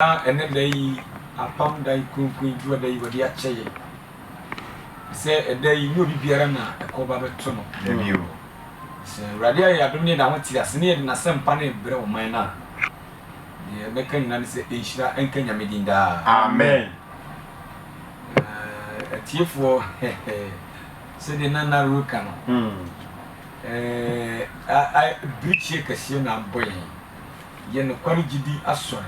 And then they upon thy queen to a day with the ache. Say a day you be Pierana, a cover tunnel. The view. Say, Radia, I don't need I want to see near in a some panny bro, mine. The American and say, Ishra and Kenya Medinda. Amen. A tear for said the Nana Rukano. I breach a casino boy. Yen quality assured.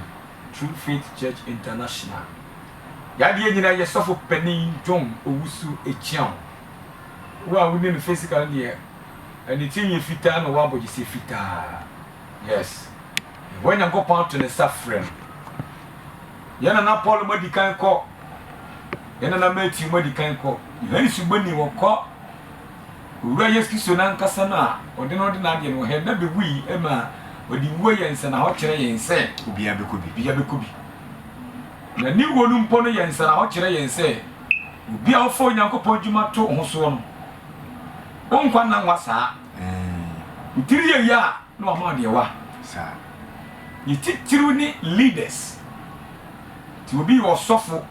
True Faith Church International. Yadi nyina ye sofo pani John Owusu Echian. Wa within the physical year. And it in fita no wa boji se fita. Yes. When you go pound to the suffering. Yana na Paul modi kan ko. Yana na Matthew modi kan ko. Hani subani wo ko. Ura yeski so na nkasa na ode no de na de no he na be wi ema odi wo yense na ho kire yense Obi abekubi. bia bekubi na ni wonu mpo no yense na ho kire yense obi a ofo nyankopon djuma to ho so no onkwa na nwasa utiri ye ya no ma de wa Sa. ni titiru ni leaders ti obi wo sofo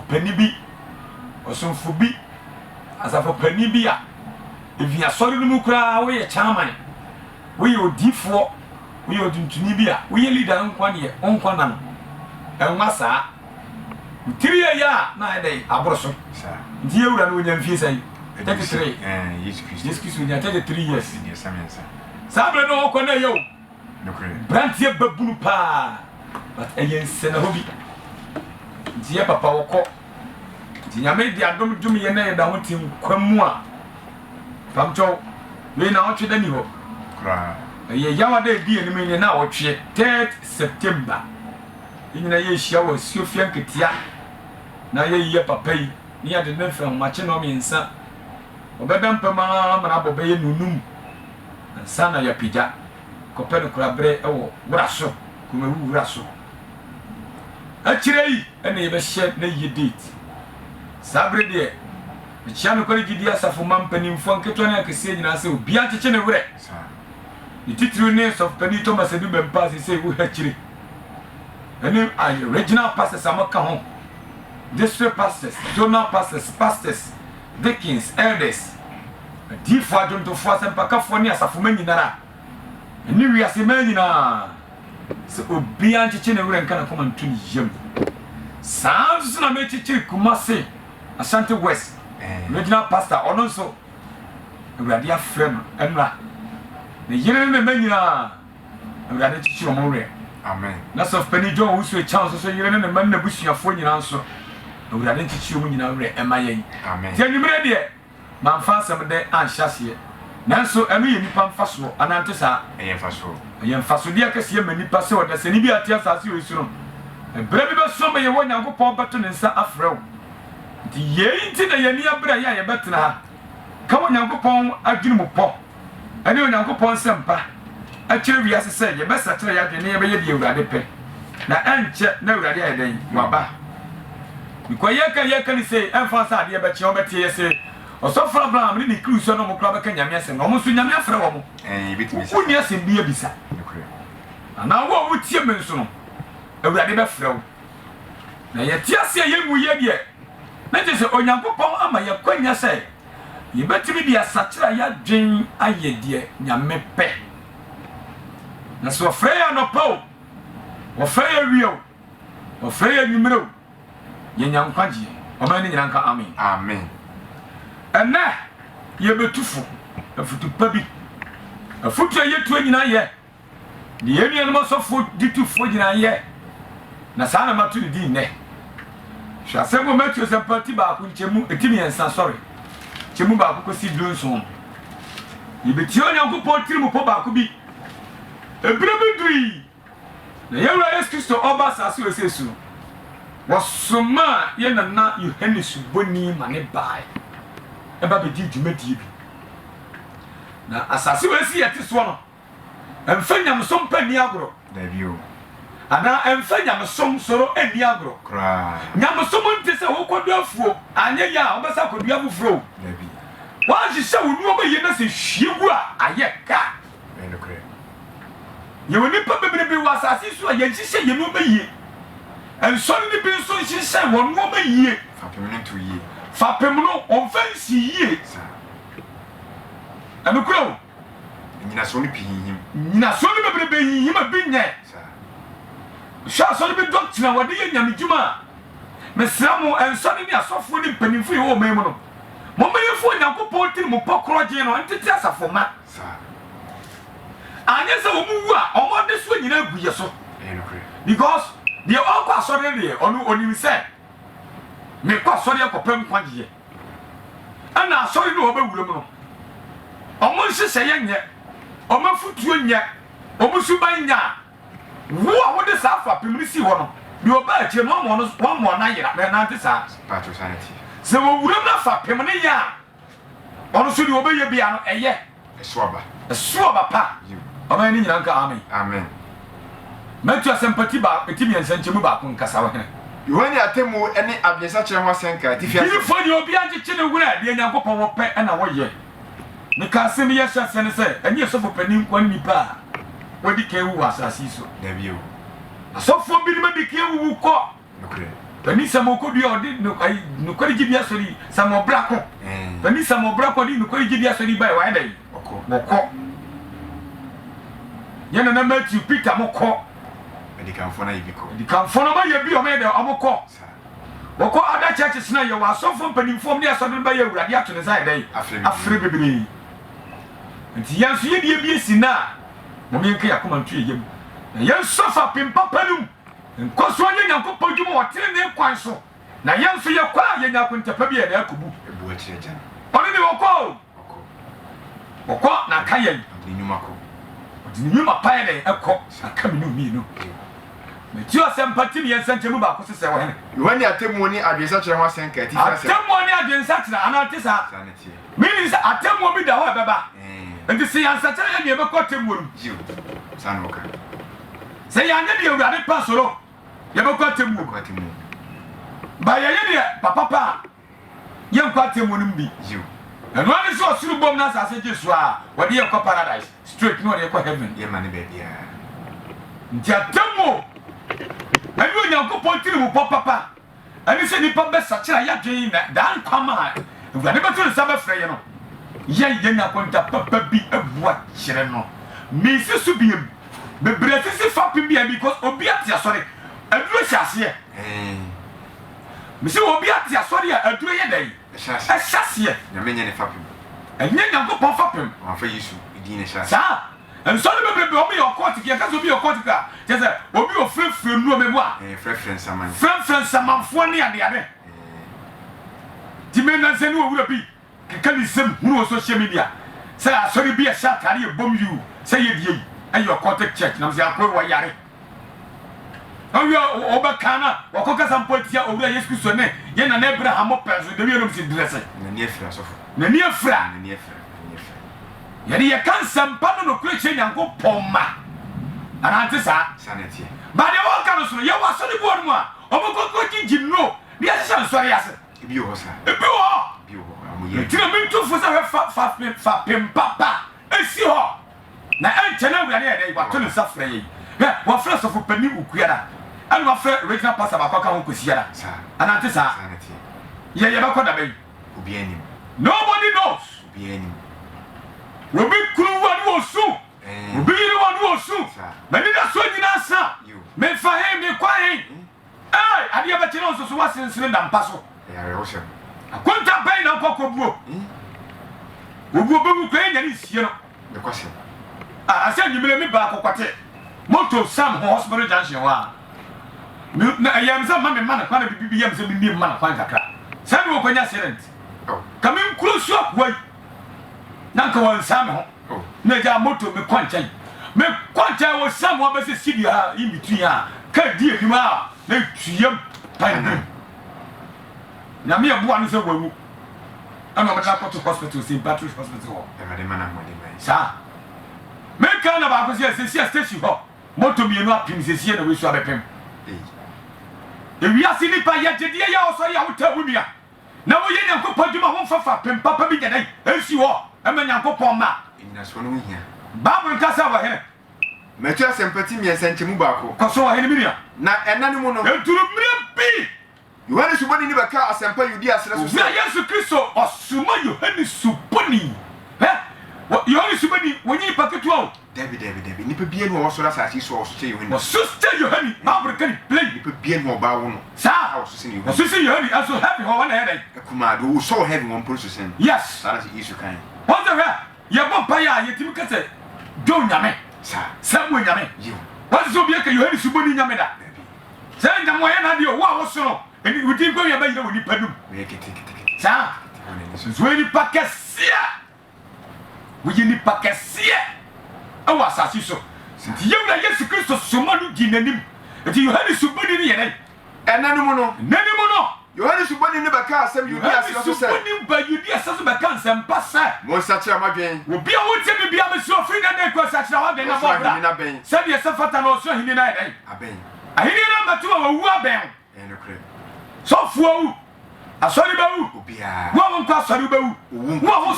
pani bi osomfo bi asafo pani bi a evi asori no mu kura wo ye chairman we odifo we oduntuni bi a we leader nkwa ne onkwa na no enwasa utiri ya na ede abroso Sa. ndi ewura no nya mfie sai 33 Yes, Christ nya 33 years Yes, Samensa. sabre no okwa na yo No credit. brantie babunu pa but eyense na hobi ndi papa woko ndi nyame di adom dum ye na ye da hotim kwamu a pamcho we na otwe da ni ho Kra. ye yawa da di enim ni na otwe 3 September nyina ye hia wo Siofia nketia na ye papa yi ni ade na fa mache no miensa obeda mpama mana bobe ye nunum sana ya pija kopeno krabre ewo braso kuma wu braso achirei ene ye be hye na ye date sabre de chia no kore gidi asafo mampanimfo nketo na akese nyina se obi acheche ne wure Sa. the titru names of Penny Thomas Edu Bempas say we hachiri ene original pastors amaka ho district pastors zonal pastors deacons elders difu adonto fo asempaka fo ni asafo manyinara ene wiase manyina se obi acheche ne wure nka na koma ntuni yam sans na mechichi Kumasi Ashanti West original pastor ono so awurade afrem enra ne yire ne manyina awurade chichi o mo we Amen. na so Penny John Owusu Echian so yire ne man na busuafo nyina nso awurade chichi o mo nyina we emayen Amen. ti anwumre de manfa asem de anhyase nanso eno ye nipa mfaso anante sa Eye faso. ye mfaso de akase ye manipa se oda se ni bi atia asase we suro ebra bi beso me ye wo nyankopon beto ne nsa afrew di ye nti na ye ni abra ya ye betena ha ka wo nyankopon adwene mu po ene wo nyankopon sempa a kire wi asese ye besa kire ya de ne ye be ye di awurade pe na enche na awurade ya den waba biko ye ka ni se emfa sa de be che o betie ye se osofra Abraham ni kristo no mo kra be ka nyame asem no mo so nyame afre wo mo Bitimi. woni asem bi ebisa No credit. ana wo wutie me nso no awurade be frɛ wo na ye tie ase ye mu ye de na je se onyankopɔn ama ye kwanya sɛ ye betimi dia sakira ya dwen aye de nyame pɛ na so frɛ ya no pɔ wo frɛ ya wie wo frɛ ya nwumere wo ye nyankwagie o ma ni nyina nka amen Amen. ɛnɛ ye betufo afutu pa bi afutu ye tu nyina ye de ye nua no masofo ditufo nyina ye na saa na matu di ne hwa sɛmo Matthew sempati ba ko nchemu etimi ensa sorry chemu ba ko kosi blonso ye betio nyankopɔn tirimu po ba ko bi ebire bedui na yewura Yesu Kristo oba sase wesesu wasoma ye nana Yohane Boni mane bai eba be di dwumadi bi na asase wesi yete so no emfa nyamsom pa ni agro Devio. ana emfa nyamsom soro ani agro Kra. nyamsom nte se wo kodu afuo anye ya obesa kodu afufuro Devi. wa hihye wo nuoma ye na se hwiegu a aye ka No credit. ye woni pa bebrebe wa asase so ye nhihye ye no baye ensori ni bi so nhihye won no baye fapem no onfansi yie anukuro nyina so ni pihim bebrebe yihim abinye sha so bi doctor wode ye nyame djuma mesramo ensori ni asofo ni panimfo ye wo memu no momayefo nyankopon tin mo pokroje no entete asafo ma anya se wo mu a omode so nyina guye so because the okwa asori de onu onim se me kwa asori akopem kwaje ana asori no obewure mu no omo nhese ye nye omo futuo nye omo suban nya wo a wo de safa pemrisi ho no bi oba ache no mo na yira na na ntesa patro sanity se wo wure na fa pem ne ya ono so di obeye bia no eye esuaba pa oba ni nyina nka amen metu asempati ba etimi ensanchemu ba ko nkasa wa hene Yohani atemu ene abiesa kire ho senka tifia ni fo di obi agye ne wura de nyankopon wo pe na wo ye ne ka se ne yesha se ne se enye sofo panin kwa nipa wodi ke wu asasi so na biyo asofo bi ne di ke wu ko nokre pani samo ko bi odi no kwari gibia sori samo brako pani samo brako di no kwari gibia sori bai wa dai okko yana na Matthew Peter moko edikanfo na yibiko edikanfo na ba ye bi o me de omoko woko ada churches na ye wa asofo panimfo ne asodon ba ye awurade ato ne sai dai afre bebere nti yanso ye die bi esi na mo me nka yakoma ntu ye yem na ye sofa pimpa panum nkoso nye nyankopon dwuma wotere ne kwan so na yanso ye kwa ye nyakontapa bi e na akubu ebu akire jan oni ne woko na kayen ni nyumako di nyuma pa ye de ekọ aka mi no mi no metio asempati mi ensanchemu ba ko sese wo hene Yohani atemu ni abiesa kire ho senka tifia se atemu ni adensa tira anatisa sanity mini se atemu bi da ho beba ndi se yansa tira ye be ko temu ru jiu sanoka se yanye de awurade pasoro ye be ko temu ba ye de papa ye ko temu nim bi jiu eno ani so osuru bom na sase jesu a wode ye ko paradise straight no de ko heaven ye mane be bia nti atemu ani onyankopon tiri mu papa ani se nipa be sakira ya dwen na dan kwama awurade beto ne sabe frɛ ye no ye nyakonta papa bi abua kyerɛ no mesi so biem bebrɛ sisi fapem bia because obi ate asɔre aduro hyase mesi obi ate asɔre a aduro ye dai hyase nyame nye ne fapem enye nyankopon fapem afa yesu idi ne hyase sa ensɔre bebrebe obi yɛ ɔkɔte kia kaso obi yɛ ɔkɔte ka kyerɛ obi ofrefre nu omemu a frefren saman samanfo ne ade time na sɛ ne owura bi keka ne sem hunu social media sɛ asɔre bi ɛhyɛ atare yɛ bom yu sɛ yɛ die ɛyɛ ɔkɔte church nam sɛ akɔre wɔ yare ɔwia ɔbɛka na wɔkɔ kasa mpo tia owura Yesu Kristo ne yɛ na Abraham pɛ so de wi nom si dresse na ne afira sofo na ne afira yɛde yɛ kansa mpa no kure kyerɛ nyankopɔn ma anante saa sanity ba de wɔka no so yɛ wɔ asɔre bi wɔ no a ɔbɛkɔkɔ gyigyi no ne yɛhyehyɛ nsɔre ase ebi wɔ sa ebi wɔ amuye tira mentufo sɛ fa pempapa esi hɔ na ɛnkyɛ na awurade yɛ dɛ wato ne nsa frɛ yɛ hɛ wɔfrɛ sɔfo pani ukuada ɛne wɔfrɛ original pastor baakɔ ka ho kɔsiada anante saa yɛbɛkɔ daba yi obi anim nobody knows obi anim obi kunu wa no osu obi yiri wa no osu mani da so nyina sa me fa he me kwa he ade aba kyerɛ nso so wasensene da mpa so yare wo hyɛ akonta bai na nkɔkɔ buo obuo bɛmu kwa nya ne sie no de kwase asa nyimire me ba akɔkɔte moto sam hospital junction wa na ayam sa ma me ma na kwa na bibi yam sa bi ma na kwa kakra sa ne wɔkɔnya accident kamen kuro so akwai nanka wan sam ho na ja moto me kwankyɛn wo sam wa bɛse sidi ha in between ha ka die bi ma na tuyam pan na me aboa no sɛ wawu ana ɔbɛta kɔto hospital St. Patrick's Hospital hɔ ɛmade mana mɔde mai saa me ka na baako sɛ station hɔ moto mienu apim sɛsie na wesu abɛpem ewiase nipa yɛ gyedeɛ yɛ ɔsɔre a wota wo nua na woyɛ nyankopɔn dwuma ho mfafa pem papa bi gyɛdɛn ɛsi hɔ ɛma nyankopɔn ma nyina so no hia Bible nkasa wɔ hene metu asempati mi esenchemu baako kwaso wa heneminia na enane mu no enturu mrempi Yohane suboni ni beka asempa yudi asere so ya Yesu Kristo osuma Yohane suboni Yohane suboni wonyi paketu awo David nipa bia no wo so la sachi so so Yohane osuste Yohane African play nipa bia no ba wo no sa osuste ni osuste Yohane aso happy ho wana head kuma do so heavy one person yes sana si isu kan what the hell ye bon pa ya ye timi kase do nyame sa mo nyame yo what so bia ka Yohane suboni nyame da sa nyamo ye na de wo a wo so no eni wudi ko ya ba yina woni padum we kete sa zweni pakesia wuyi ni pakesia awa asasi so nti yewura Yesu Kristo soma no di nanim nti Yohane suboni ni yene enane mu no Yohane suboni ni beka asem yudi asere so se suboni ba yudi asere so beka nsem pasa mo sa kira madwen obi a wote me bia me so ofri na de ko sa kira wa ben na bobra se de se fata no so hini na yene aben ahini na matu wa wu aben eno kre so fuo asori ba wu obia wo won kwa asori ba wu wo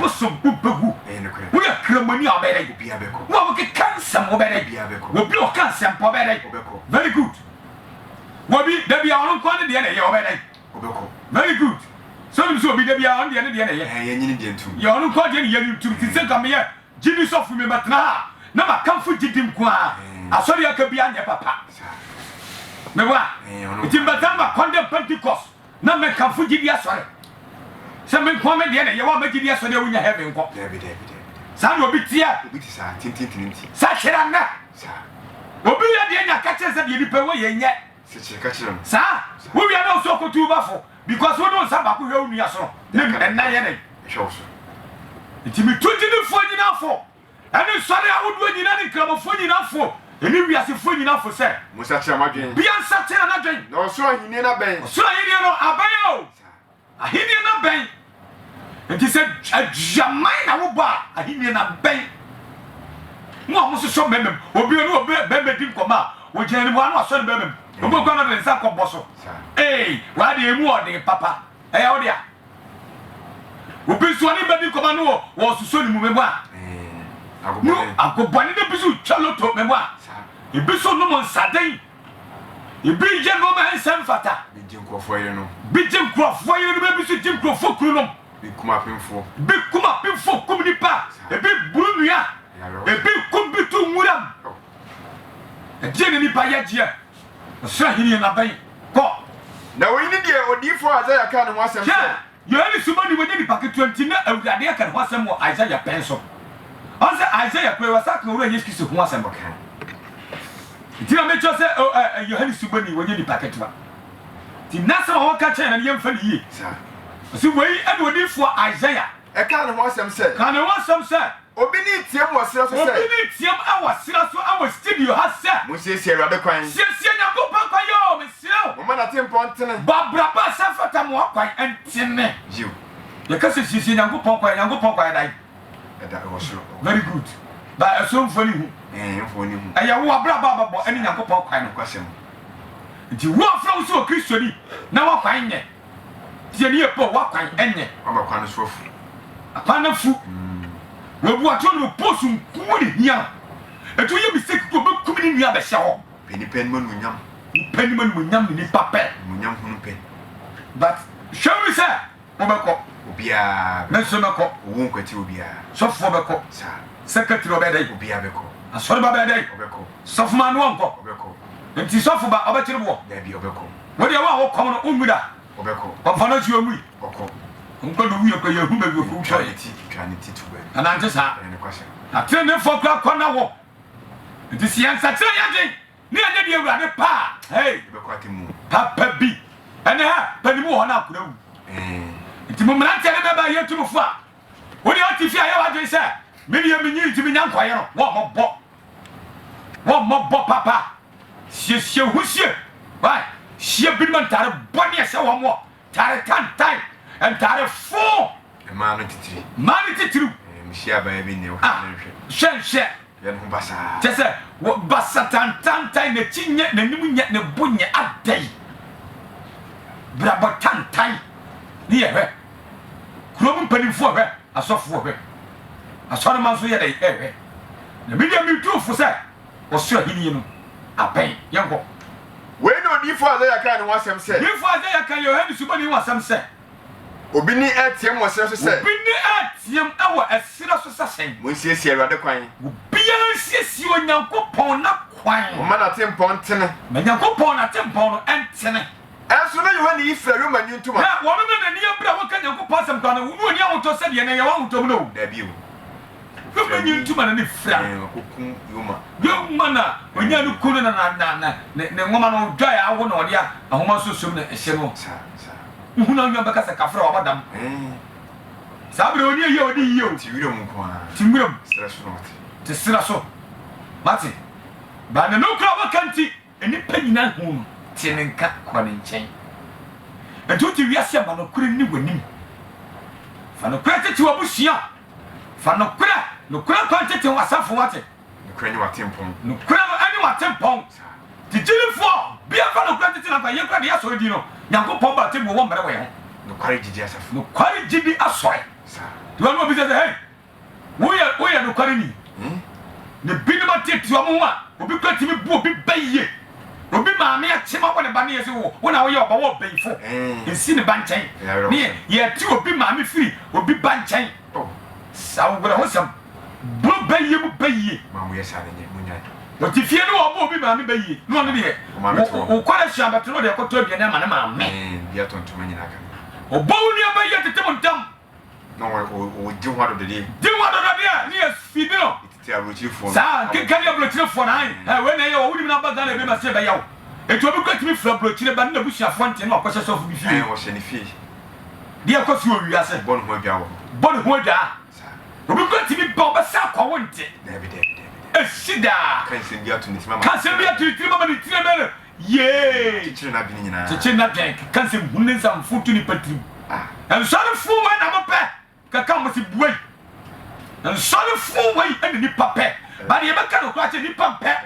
som begu eno kre wo ya kramani abere obia beko wo ke cancer mo bere obia beko wo bi o cancer po bere obeko very good wo bi da bia won kwa de na ye obere obeko very good so nim so bi da bia won de na ye ye nyini de ntum ye won kwa de ne ye ntum ti se kam ye jini so fu me batna na ma kamfo jidim kwa asori aka bia nye papa me wa timbatamba konde Pentecost na me kamfo jidi asori se me kwa me de na ye wa ma jidi asori awunya heaven ko David sa no bitia obi ti sa tintintinti sa kira na sa obi ya de nya kache se de nipa wo ye nye se cheka kire sa wo ya na so ko tu ba fo because wo don sa ba ko hwe unu ya so ne na ye ne show so iti mi tuti ni fo nyina fo ani sori awodo nyina ni kramo fo nyina fo eni wiase fo nyina fo se musa kire madwen bia nsa kira na dwen no so ahine na ben so ahine no abayo ahine na ben enti se jamai na wo ba ahine na ben mo amuso so memem obi no obi bembe din koma wo jani mo anu aso bemem obo kwa na de nsa kɔ boso wa de emu ode papa ya wo dia obi so ni bedi koma no wo suso ni mu mebo a no akobani de bisu chaloto mebo a ebi so no mo nsaden ebi je no ma nsem fata bi jin krofo yire no be bisu jim krofo kuru no bi kuma pemfo kum ni pa ebi buru nua ebi kum bitu nguram ejene ni pa ya jia so hini na ban ko na wo ni de odifo Isaiah kan ho asem so Yohane suboni wodi ni paket 20 na awurade kan ho asem wo Isaiah penso on se Isaiah ko wasa kan wo Yesu Kristo ho asem kan Tina me chose Yohane suboni wodi ni paket ba ti nasa ho ka chen na ye mfa ni yi sa so wei e odifo Isaiah e kan ho asem se kan ho asem se obi ni tiam wo sira so se obi ni tiam awasira so awa studio ha se mo sie awurade kwan sie nyagopa kwa yo me sira mo mana tempo ntene babra ba sa fata mo kwan entene jiu ye ka se sie nyagopa kwa dai da wo so very good ba eso mfoni hu mfoni hu aya wo abra ba bo eni nyagopa kwan no kwasem nti wo afra so Kristo ni na wa kwan nye tie ni epo wa kwan enye ama kwan so fu akwan fu wo bu ato no posu nkumuni hia eto ye mistake ko be kumini nua be hye ho pen man munyam ni papel munyam hunu pen but show me say mo be ko obia na so me ko wo nkwati obia so fo be ko sa secretary obedai obia be ko asori ba bedai obeko so fo man won ko obeko nti so fo ba obekire bo da bi obeko wo de wa wo kom no umida obeko ko fa na ji omui oko nko do wiye ko ye hu be ko twanity to be ana nte sa ene kwasem atene fo kwa na wo nti siansa tire ya den ni ade de awurade pa hey obeko atimu papa bi ene ha panimu ho na akura wu nti mo mra tere be ba ye tumfo a wo de otifi aye wa den se me ni amenyi nti me nyankwaye no wo mo bo papa sie husie why sie bi man tare boni ese wo mo tare tantai en tare fo ma no titiri mshia ba bi ne wo hwe yan hu basa tese wo basa tantai na tinye na nimu nya ne bonye adai brabo tantai ni ye hwe kurom panimfo hwe asofo hwe asore man so ye dai hwe na media mi tu fu se wɔsoro ahini no apɛn yɛnkɔ we no di for Isaiah kan no asɛm sɛ yɛfo Isaiah kan Yohane subani wɔ asɛm sɛ obi ni atiem wɔ sɛ sɛ obi ni atiem ɛwɔ ɛsira so sasɛn mo nsiesie Awurade kwan obiara nsiesie Onyankopɔn na kwan mo ma na tempɔn tene ma Nyankopɔn na tempɔn no ɛntene ɛnso na Yohane yi fra Roma ni ntoma na wɔn no na niya bra wɔka Nyankopɔn asɛm kan no wo ni ahotɔ sɛ deɛ na yɛ ahotɔ mu no da bi o Roma ni ntoma na ne fra kokun Roma Roma na onya no kono na ne ngoma no dwa ya awo na ɔde ahoma so som na ɛhyɛ no sa nhuna nwa bɛka sɛ kafra wa badam sabre oni yɛ odi yɛ o ti wira mu kwa ti nwuram stress no mate te sira so mate ba ne no kra wakanti enipa nyina hu no te ne nka kɔ ne nkyɛn ɛto ti wiase ba no kure ni wanim fa no kure tete wa busua fa no kure kwa tete wa safo wate no kura ni wa tempɔn no kure no ani wa tempɔn ti jilifo bia fa no kure tete na ba ye kura de asɔre di no Nyankopɔn ba te mo wɔ mbere wɔ ho no kware gidi asafo no kware gidi asɔre sa ti wa no bi sɛ hey wo ya no kware ni ne binom atete wa mo a obi kura timi bu obi bayiye obi maame akyema wɔ ne ba ne yɛ sɛ wo na wo yɛ ɔba wɔ bɛyifo nsi ne ba nkyɛn ne yɛ ti obi maame firi obi ba nkyɛn sa wo gbara ho sɛm bro bayiye mu bayiye ma mo yɛ sa ne munya o ti fie no ɔbɔ obi maame bayiye no ne deɛ o kware hia bɛto no deɛ kɔtɔ aduane ama ne maame bia tontoma nyina kan ɔbɔ wo nua bayiye tete mo ntam no o di ho adode di ho adode a ne yɛ fidi no ti aburokyirefo sa kekari aburokyirefo na ai we na yɛ wo wudi na ba Ghana be ma se bɛyaw etu obi kwatimi fra aburokyire ba na busuafo nte na ɔkɔhyɛ sɔfo bi fie wo hyɛ ne fie deɛ kɔ so wi ase bɔ no ho adwa wɔ bɔ ne ho adwa obi kwatimi ba ɔbɛsa akɔ wo nte David esida kan se bia to ne tima kan se bia to tiri mama ne tiri bɛ ye kyekye na bi nyina kyekye na dwen kan se hunne nsam fotu ni patrim nsɔre fo wa na mo pɛ kaka mo se buai nsɔre fo wa ɛne nipa pɛ ba de yɛbɛka no kora kyɛ nipa pɛ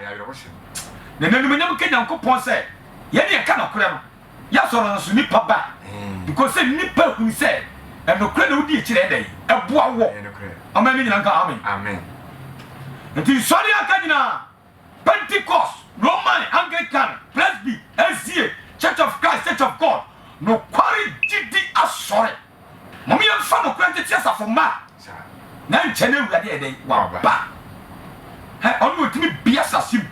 na nanim nyam ka Nyankopɔn sɛ yɛne yɛka no kora no yɛasɔre no so nipa ba because sɛ nipa hu sɛ ɛno kora na wodi akyirɛ dɛn ɛboa wɔ ɔma ne nyina nka amen nti nsɔre aka nyina Pentecost Roman Anglican Presby SDA Church of Christ Church of God no kware gidi asɔre mɔmi yɛmfa no kora tete asafo ma na nkyɛn awurade ɛdɛn waba ɔno otumi bia sasim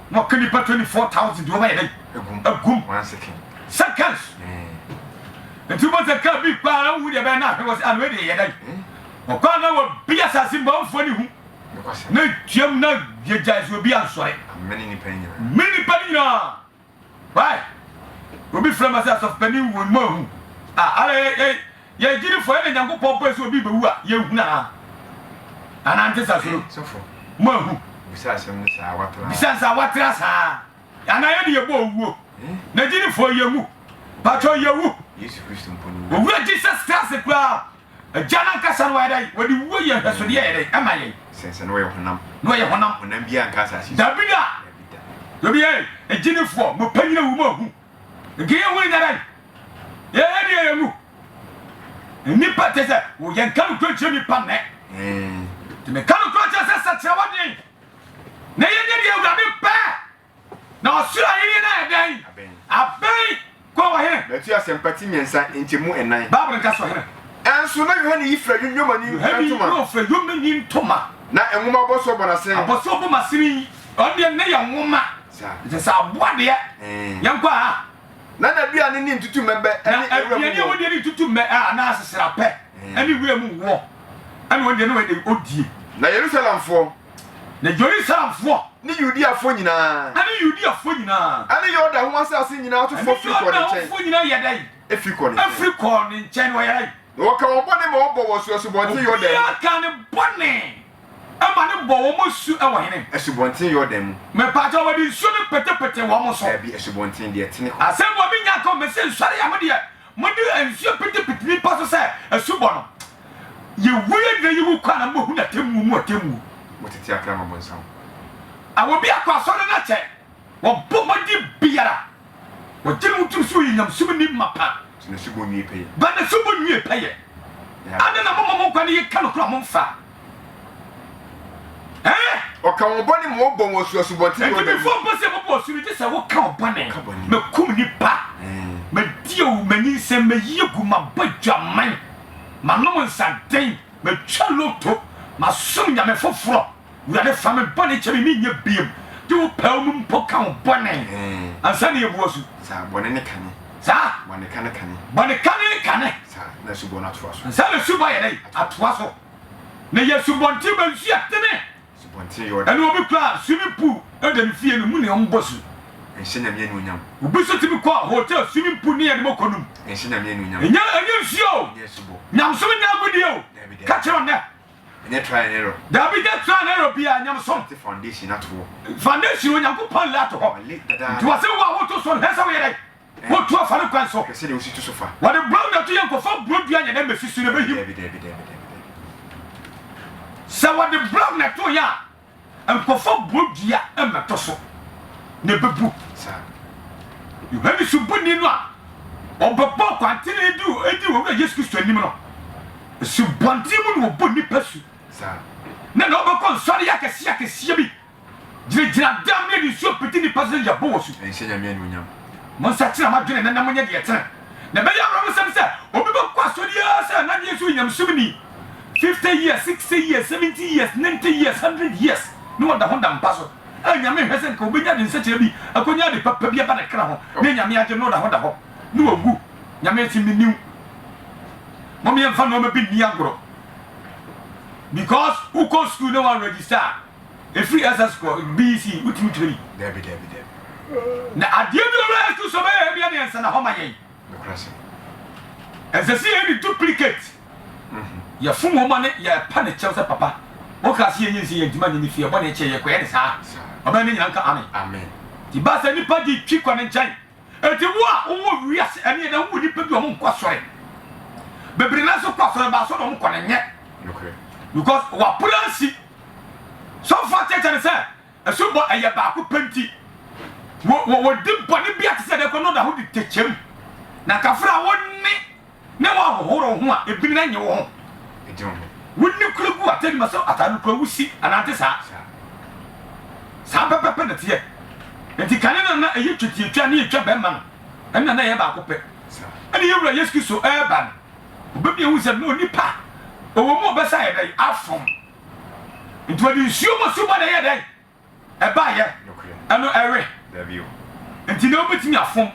na ɔka nipa 24,000 de ɔma yɛdɛn agum 1 second seconds nti mo sɛ ka bi kpaa na wowu deɛ bɛyɛ na ahwɛ wɔ sɛ ano ɛde yɛdɛn ɔkwa na wɔ bia sasim ba ɔmfoɔ ne hu na tuam na yɛgyae sɛ obi ansɔre mene nipa nyinaa right obi frɛ ma sɛ asɔfopani wɔ mu ahu ala yɛgyirifoɔ ɛne Nyankopɔn pɛ sɛ obi bɛwu a yɛhunu a anante sa soro mu ahu bisa sɛ watra saa ana yɛde yɛbɔ owuo na gyirifoɔ yɛwu patɔ yɛwu owura Jesus Christ koraa agya no ankasa no wɔyɛ dɛn wɔde wuo yɛ hwɛsodeɛ yɛ dɛn ɛma yɛn sɛnsɛ na wɔyɛ honam bia nka asase dabida obi yɛ agyinifoɔ mo panyina wu mu ahu nke yɛ hu nyɛ dɛn yɛyɛ deɛ yɛ mu nipa te sɛ yɛnka no kuro kyerɛ nipa nnɛ nti meka no kuro kyerɛ sɛ sɛkyerɛ wɔden na yɛnyɛ deɛ awurade pɛ na ɔsoro ayɛyɛ no ayɛ dɛn abɛn kɔ wɔ hene matu asɛmpati mmiɛnsa nkyɛmu ɛnan Bible nka so hene ɛnso na Yohane yi fra dwomani ntoma na nwoma bɔ so bɔ n'asɛn abɔso bɔ masini ɔdeɛ ne yɛ nwoma sɛ sɛ aboa deɛ yɛnkɔ a na aduane ne ntutu mmɛbɛ ɛne aduane a wɔde ne ntutu mmɛ a na asesera pɛ ɛne wura mu wɔ ɛne wɔde ne wɔde odie na Yerusalemfoɔ ne Yudeafoɔ nyinaa ɛne Yordan ho asase nyinaa to fɔ firi kɔ ne nkyɛn efiri kɔ ne nkyɛn wɔyɛ na wɔka wɔn bɔne ma wɔbɔ wɔ Asubɔnten Yordan mu aka ne bɔne ɛma ne bɔ wɔn su ɛwɔ hene Asubɔnten Yordan mu mɛpaakyɛ wɔde nsuo ne pɛtɛpɛtɛ wɔn mo so ɛbi Asubɔnten deɛ tene kɔ asɛm wɔ bi nya kɔ mɛ sɛ nsɔre yɛ mo deɛ mo de nsuo pɛtɛpɛtɛ nipa so sɛ asubɔ no yɛwuye de yiwu kɔ na mo hu na temu mo temu mo tete akra ma bɔnsam awo bi akɔ asɔre na kyɛ wɔbɔ mɔdi biara wɔgyere mo turu so yi nyam sum ni mapa na subo nwie pɛyɛ ba na subo nwie pɛyɛ ade na mo kɔ ne yɛ ka no kora mo mfa Oka wo boni mo bo wo su asubonti wo. Enti before bo se mo bo su ni se wo ka obone. Me kum ni pa. Me dio mani se me yegu ma badwaman. Ma no nsanten, me twa loto, ma som nya me foforo. We are the family boni chemi mi nya biem. Do pa mu mpo ka obone. Ansa na yebu osu. Sa boni ne kane. Sa boni kane. Boni kane. Sa na su bo na toa so. Sa na su ba ye dai atoa so. Na yesu bonti ba nsu atene. Bonti yo. Eno obi kla swimming pool e de fie no mu ne ombosu. Ense na me nyam. Obi so timi kwa hotel swimming pool ni ye de mokonum. Ense na me nyam. Enya nsuo. Yesu bo. Nyam so nya gudio. Ka kire on na. Enye try and error. Da bi get try and error bia nyam so. The foundation at wo. Foundation o nyanko pan la to ho. Tu wa se wa wo to so hesa we ye. Wo to afa ne kwan so. Kese de wo si to so fa. Wa de brown na to ye ko fa broad dua nya na me fisu ne be him. Sa wa de brown na to ya. Nkofo bodua emeto so ne bebu sa you have to buni no a obebo kwantene edi wo Yesu Kristo anim no su bonti mu no boni pasu sa na no obeko nsori yakese bi gira dam ne di so peti ni pasu ya bo su enshenya me anu nyam mo sa tira ma dwene na monye de yetena na be ya ro sem se obebo kwasori asa na Yesu nyam sumni 50 years 60 years 70 years 90 years 100 years no wonder honda mpaso nyame hwese nka obenya de nsetere bi akonya de papa bi aba na kra ho na nyame age no da honda ho no ogu nyame ti niw mommy emfa no ma bi ni agro because who go school no one register a free access school BC utimi tiri David na adie bi ora to so ba ya bia ne nsa na ho mayen no krase ezesi any duplicate ya fumo ma ne ya pa ne chelse papa o ka se yen se yen dima ni fie bo ne che ye ko ye ne sa oba ne nyanka amen ti ba se ni pa di twi kwa ne nchan eti wo a wo wi ase ene na wo ni pa bi o mo nkwa sore bebre na so kwa sore ba so do mo kwa ne nye okay because wa pulansi so far tete ne se eso bo eye ba ko penti wo di boni bia te se de ko no da ho di techem na kafra wo ni ne wa hohoro ho a ebi na nye wo ho ejon wonni krugu atani maso atanu ko wusi anante sa pepe na tie enti kanena na eye twetietwa na etwa be ma no na ye ba ko pe ani yewura Yesu Kristo ban obebi ewu se no nipa owo mo be sa ye dai afom enti wadi nsuo mo so ba na ye dai e ba ye ano ewe dabi o enti na obetimi afom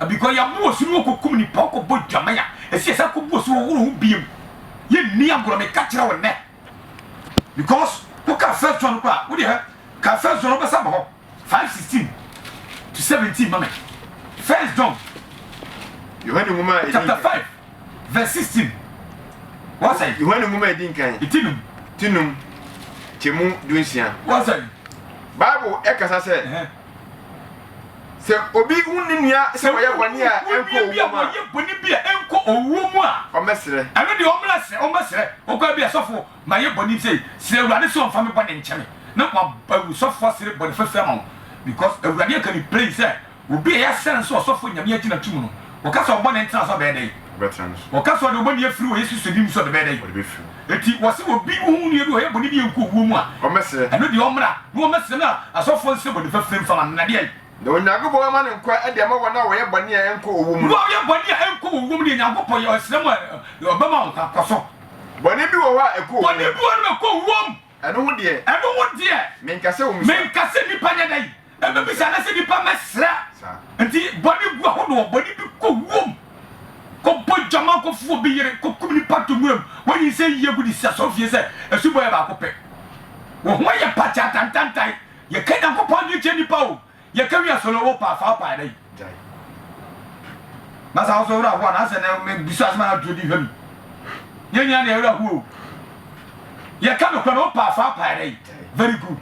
because ya mo so no kokum ni pa ko bo dwamaya esi esa ko bo so wo hu biem ye ni agoro me ka kira wonne because who ka first one kwa wo de ha ka first one be sa ho 5:16 to 17 mama first John Yohane ngoma chapter 5 verse 16 what say Yohane ngoma edin kan tinum chemu dunsia what say Bible ekasa se obi unni nua se woye boni a enko owo ma ye boni bia enko owo mu a omesere ame de omesere okwa bia sofo ma ye boni sei se urade so mfa me boni ncheme na kwa sofo sere boni fefe ma because urade kan play say obi ya sense so sofo nyame agina tumu no okasa oboni ntina so be dey veterans okasa de oboni afiri wo Yesu sodim so de be dey eti wose obi hu ne bi wo ye boni bi enko owo mu a omesere ane de omra no omesere na asofo sere boni fefe mfa na dey na onyagobo ma ne nkwa e de ma wona wo ye boni a enko owo mu wo ye boni a enko owo mu ne nyagopo ye osrem obama nka koso boni bi wo ha eko boni bi wo na ko owo mu eno wo de menkase wo mu menkase nipa nya dai ebe bi sa na se nipa mesra nti boni gu ahodo boni bi ko owo mu ko bojama ko fu bi yere ko kumni patu mu woni se ye gudi sa so fie se esu boy ba ko pe wo ho ye pacha tantantai ye kenya ko pandi che nipa o ye kawia solo wo pa fa pa dai masa so ra ho na se na me bisu na do di hami ye nya na ra ho ye ka no kwa pa fa pa dai very good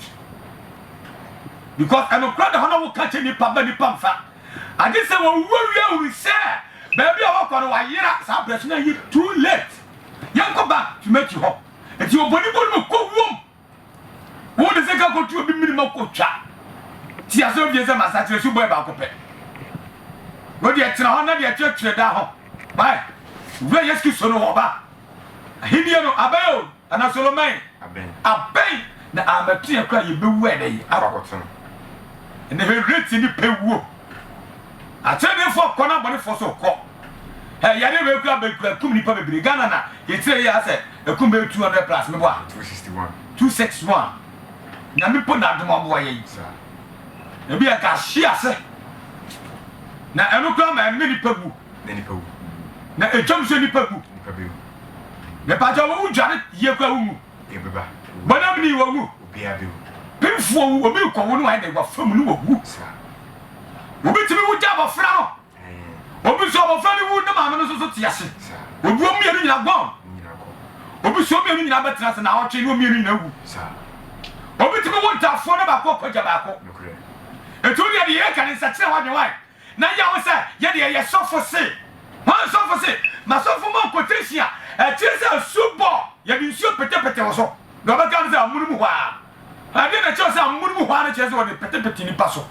because ano kwa da ho na wo ka che nipa ba nipa mfa ade se wo wia wo se baby a wo kwa no wa yira sa bresu na yi too late yanko ba to make you ho enti oboni boni ko wom wo de se ka ko tu obi minima ko twa ti aso bi se masatre su boy ba ko pe wo de tira ho na de tire da ho bai we Yesu Kristo no ho ba ahidie no abayo ana Solomon aben na amatu ya kwa ye bewu ede yi abakoto ne he rate ni pewu atene fo kona bone fo so ko yare be kura be kura kum nipa bebre Ghana na yetire ya se ekum be 200 plus me boa 261 na me po na dum obo ye e bi ka hia se na enu kura ma me nipa gu na etwam so nipa gu me pa ja wo dware ye kwa wu e beba bana mi wo wu obia be pimfo wo obi ko wo no ai na wa fam no wo obi timi wo ja ba fra no obi so ba fra ni wu na ma no so tia se obi o mi nyina gbon obi so mi nyina betra se na o twe ni o mi nyina wu obi timi wo ta fo na ba ko ja ba ko eto dia de ye kan sa kire wa dwen na ya wo se ye de ye sofo se han sofo se ma sofo mo quotation e kire se subo ye bi nsuo pete wo so na ba kan se amunu mu hwa ade na kire se amunu mu hwa na kire se wo de pete ni paso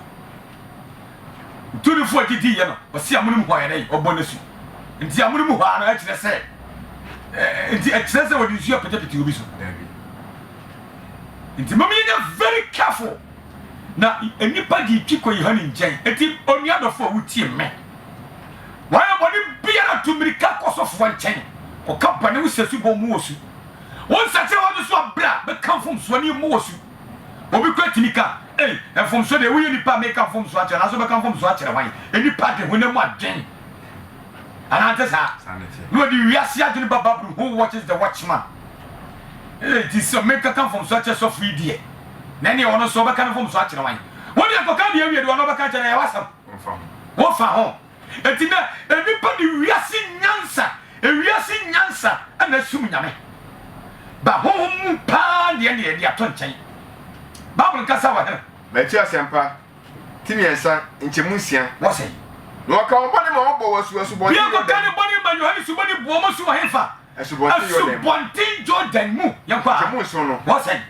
tuni fo didi ye no o se amunu mu hwa ye dai obone su nti amunu mu hwa na kire se nti kire se wo de nsuo pete obi so nti mami ye very careful na enipa di twiko yi hani njen eti onua dofo wutie me waya boni bia na tumirika kosofo nchen o kampani wo sesu bo mu osu won sache wo so abra be kanfom so ni mu osu obi kwatinika enfom so de wo nipa me kanfom so ache na so be kanfom so ache wan enipa de honam adwen anante sa no di wiase adwen bababru who watches the watchman this so make kanfom so ache so free die nani ono so be kanfom so ache wan wodi akoka de awie de ono be ka ache na wasam wo fa ho etina enipa di wiase nyansa ana sum nyame ba honhom pa de ne de ato nchen Bible kasa wa he Meti asempa timi ensa nchemu nsia wo sei no ka obo ne ma obo wasu bo bia ko kan bo ne ma Yohane su bo ne bo mo su wa he fa asubontin Jordan mu yakwa nchemu nso no wo sei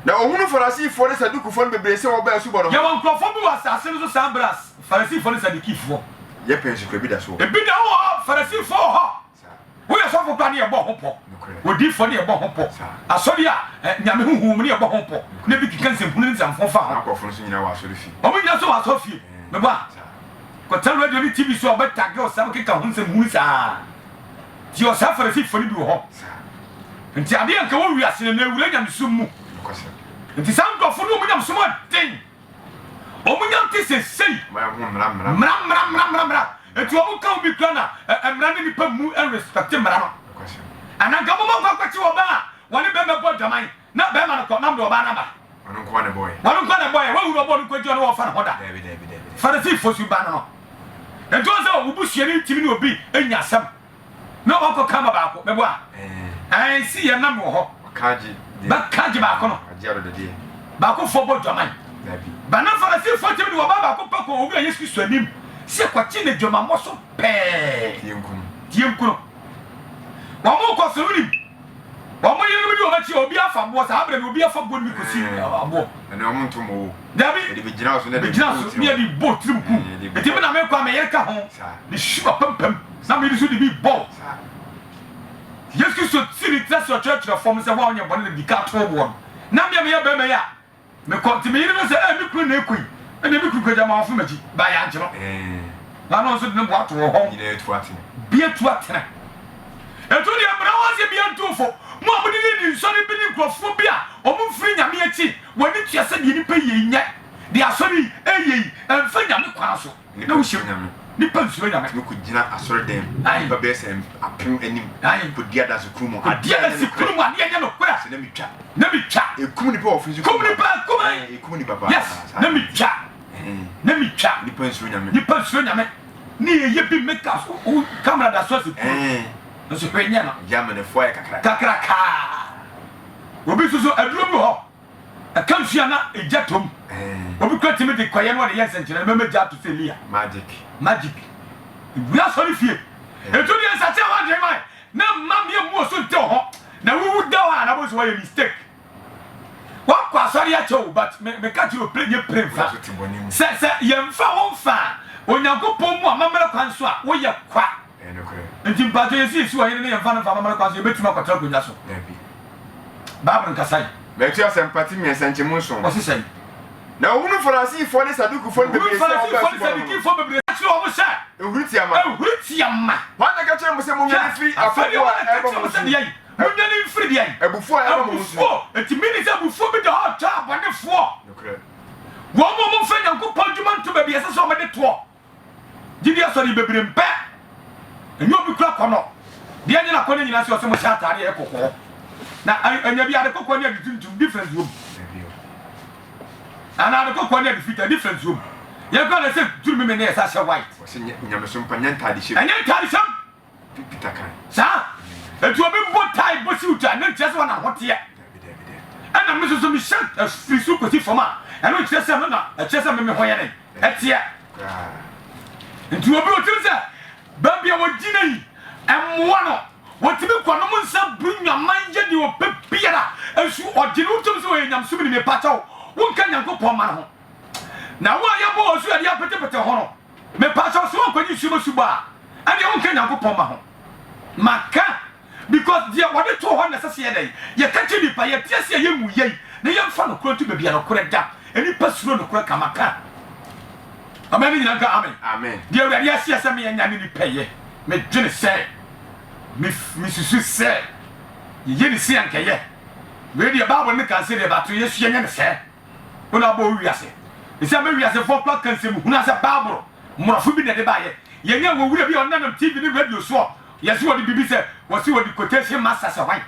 na ohunu farasi fo ne saduku fo ne bebre se wo ba su bo no ya won krofo bi wasase no so sambras farasi fo ne sadiki fo ye pensi ko bi da so e bi da wo farasi fo ho wo ye so fo pa ne ye bo ho po odi fo ne ye bo ho po asori a nyame huhum ne ye bo ho po ne bi kikan se hunu nzamfo fa ha akofo nso nyina wa asori fi o bi nya so wa so fi me ba ko tan radio ni TV so ba tag o sam kika hun se hunu sa ti o sa farasi fo ne bi ho nti ade anka wo wi asene na ewura nyam sum mu nti sam ko fo no mu nyam sum den o mu nyam ti se sei mra eti o mu ka bi klana mra ne nipa mu respect mra no ananka mo mo kwachi wo ba woni be me bo jaman na be ma no ko na do ba na ba wonu ko ne boy wo wu bo no kwachi no wo fa no hoda farasi fo su ba no enti o se wo bu hie ni timi ni obi enya sam na o ko kama ba ko me bo a si ye na mo ho kaji ba ko no ajaro de die ba ko fo bo jaman ba na farasi fo timi ni wo ba ko pa ko obi a Yesu Kristo anim se kwachi ne djoma mo so pe tiemkuno wa mo ko so ni wa mo yenu bi o ba chi obi afa bo sa abre obi afa bo mi ko si abo na o mo nto mo dabi de bi gina so na de gina so ni bi bo trim ku eti me na me kwa me ye ka ho ni shuba pam na me so de bi bo Yesu so sini test your church reform se wa onye bo na bi ka to bo na me ye be me ya me ko ti me yenu se mi kru na ekui ene mi kru ko jama afu maji ba ya nchiro na no so de bo ato ho nyina etu atene bi etu atene etu de amra wase bi antufo mo amudi ni nsori bi ni krofo bi a omo mfiri nyame achi woni tuase de ni pe yenye de asori eyi emfa nyame kwa so na wo hye nyame ni pa nsoro nyame no ko gina asori dem ba be se apem anim ko dia da so krumo adia da so krumo ade nya no kura se na mi twa ekum ni pa ofisi kum ni pa ekum ni baba yes na mi twa ni pa nsoro nyame ni ye bi make us camera da so se no se penya no yame ne fo ya kakraka obi susu aduro bi ho akamfia na ejatom obi kwatime de kwaye no de yense nkire meme jato selia magic we are sorry fie eto de nsate wa de mai na mamie mu so nte ho na wu da wa na bo so wa mistake wa kwa sorry a cho but me ka tiro prenye premfa se yemfa won fa onyankopon mu amamara kwan so a wo ye kwa nti mpato yesi wa yene ne yemfa na fa amamara kwan so ye betuma kwatra gonya so Bible nkasai Metu asempati mi esanchemu so. O se say. Na ohunu Farisi fo ne Saduku fo bebre se Farisi fo ne Saduki fo bebre se o mo se. Ehurutiama. Wa na ka chere mo se mo nyane free afọ mo se dey. Mo nyane free dey. Ebufu a eba mo so. Enti minisa ebufu bi de ha cha abone fo. Wo mo fa Nyankopɔn dwuma nto ba bi ese so mo de to. Gidi asori bebre mpa. Enyo bi kura kono. De anya na kono nyina se o se mo sha atare e kokko. Na anya bi ade kokko ne ade tuntum difference wo. Ana ade kokko ne ade fit difference wo. Ye ko na se turmi me ne esa sha white. O se nyameso mpa nya ntade she. Anya ntade she. Peter kan. Sa. Etu obi bo tai bo si uta na ntese wa na hote. Ana me so mi shan frisu ko ti foma. Ana ntese me na ntese me hoye ne. Etia. Nti obi o ti se ba bia wo gina yi. Emwa no. Wotimi kono mo nsa brunya manje di o pepiara. Esu ogine utum se wo nyam so mi me pataw. Wo kan Nyankopɔn ma ho. Na wo ya bo osu ade apetepete ho no. Me pataw so akwani sumo suba. Ade wo kan Nyankopɔn ma ho. Maka because dia wode to ho na sese ye dai. Ye ka che nipa ye tiase ye mu ye. Na ye mfa no kro to bebia no kro da. Eni pasuro no kro kamaka. Amen ni nka amen. Amen. Dia wure ya sia se me nya ni peye. Me dwene se mi susu se ye ni se anka ye. We dia Bible ne kan se de ba to Yesu ye nya ne se. Una bo wiase. Isa me wiase for plot kan se mu huna se Bible. Murafo bi ne de ba ye. Ye nya wo wure bi on na TV ni radio so. Yes, what the bibi say, was what the quotation master say, why?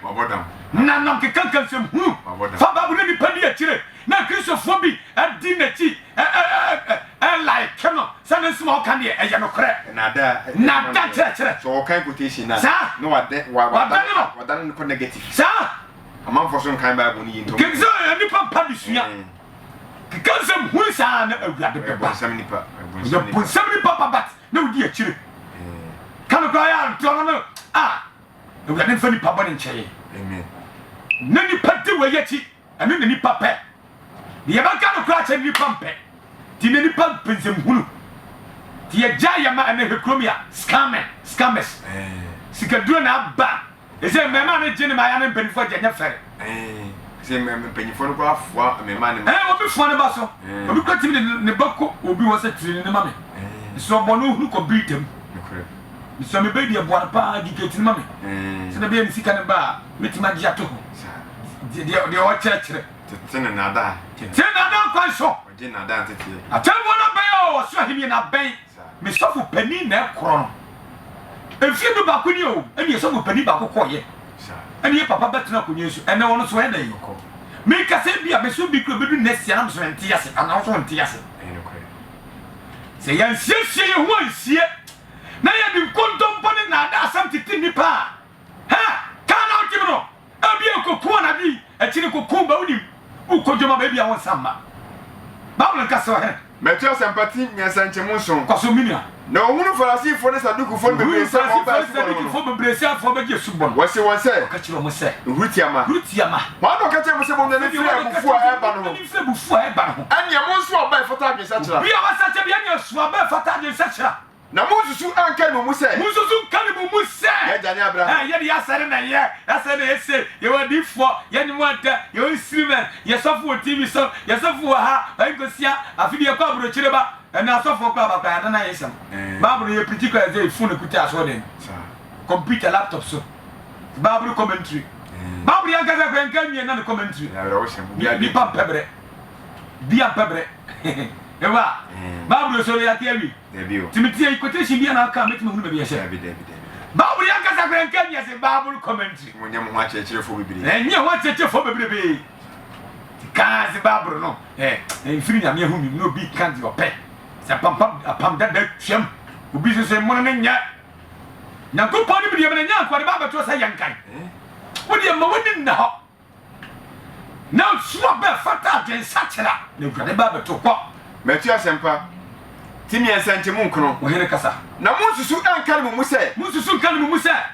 None of the cancan some who, Fababu ni penny a chile, now Christophobi, and dinner tea, and like, come on, some small candy, a yellow crab, not that, so okay quotation, sir. No, what done negative, sir. A month for some kind of money into Kids are any publish here. Because some who is an a 70 papa, but no dear chile. Come on, don't ah, we got any papa in Chay. Amen. Nani patti way yet, and then any papa. The Abacano crash and you pump it. The many pump in some hulu. The Jaya man and the Chromia, scammers. Sikaduna ba. Is a man and Jenny and Ben for Jennifer. Say, penny photograph, what a man, and I will be fun about so. But we got him in the book will be was a tree in the mummy. So Bonu who could beat him. So me baby a boy pa get mommy. So the baby sick and bar, meet my jato. The old church. Ten another. Ten another quite so. Dinner dance. I tell one of my so him in a bank. Me suffer penny neck crown. If you do back with you, and you some penny back of ye. And your papa better not use and no one swear that you call. Make a say be a mesu be could be next year and Tias and also in Tias. Say, yes, you want see. Na ya bi kontom pone na da asam titi nipa ha kana otimo abi ekoku na bi akiri koku ba unim ukodjoma ba bi a wonsamba Bible nka so he Metu asempati nyasanchemu so kwaso minia na ohunu Farisi fo ne Saduku fo bebre se fo ba fo bebre se fo ba je subon wose wonse ka kiro mo se rutiama wa do ka kire mo se mo ne firi abufu a eba no ni firi abufu a eba no anya mo so oba fota adwensa kira bi a wasa che bi anya so oba fota adwensa kira na mususu anka no mu se mususu kan mu se ya jani Abraham ye ya sare na ye asare ese ye wadi fo ye ni wata ye onsirimen ye sofo TV so ye sofo ha bankosia afidi ye kwa abro chireba na sofo kwa baba na ye sem babro ye particular dey phone kuta so den computer laptop so babro commentary babro ya gaza kwa nkan mi na no commentary ni pam pebre dia pebre ewa babro so ya tiawi Timothy quotation bi na aka metima hunu be ye share Bible ya kasa kwa nkan ye se Bible commentary munya mo ha chechire fo bibiri enye ho chechire fo bibiri kazi Bible no enfiri nya me hu mi no bi kan di ope se pam da twem obi se mo na nya na ko poni bi me nya kwa ba to sa yankan wodi ma wodi na ho na so ba fata den sachira na kwa ba to ko Metu asempa Timi ensanchemu nkono wo here kasa na mususu ankan mu se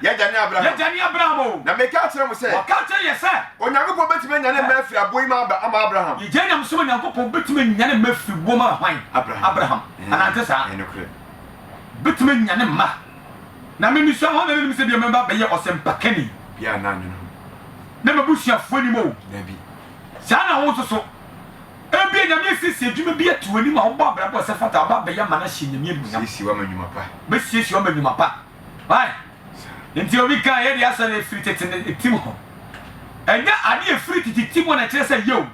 ya jani Abraham na meka kire mu se wa ka kire ye se Onyankopɔn betime nyane mafiri aboyi ma Abraham ye jani am so Onyankopɔn betime nyane mafiri bo ma hwan Abraham anante sa betime nyane ma na me miso ho na me se bi me ba be ye osempa kani bia na nyu na me busuafo ni mo na bi sana wo so ebia nyame sisi adwuma bi atuani ma wo ba brabo se fata ba ba ya mana hye nyame adwuma sisi wa manwuma pa be sisi wa manwuma pa why nti obi kan ye dia sare free tete tim ho enya ade free tete tim ho na kire se yo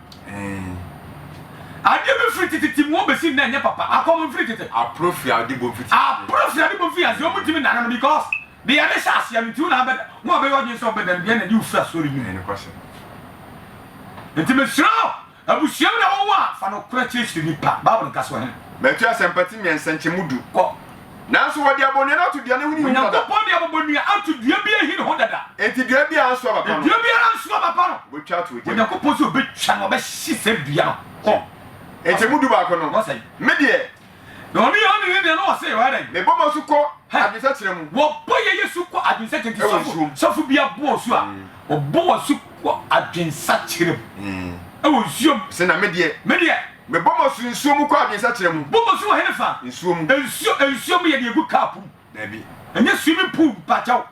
ade be free tete tim ho be si na nya papa akom free tete aprofi ade bo free as you mutimi na no because the other shas ya nti na be mo be wodin so be dan bia na di ufra so ri ni ne kwase nti me sro abusiam na wo wa fa no kura chesi ni pa bible kaso he metu asempati mi ensanche mudu ko nanso wodi abonua na to dua ne huni hu dada ko pon dia abonua atu dua bia hi ne ho dada enti dua bia anso papa no dua bia anso papa no bo twa to je ko poso be twa no be hise dua no ko enti mudu ba ko no wo say me de no ni on ni de no wo say wa dai me bomo su ko adwesa kire mu wo boye yesu ko adwesa tenti sofu bia bo su a wo bo su ko adwesa kire mu ewo nsuom se na me de me bomo su nsuom ko adwesa kire mu bomo su wo he ne fa nsuom nsuom ye de egu kapu na bi enye swimming pool pachaw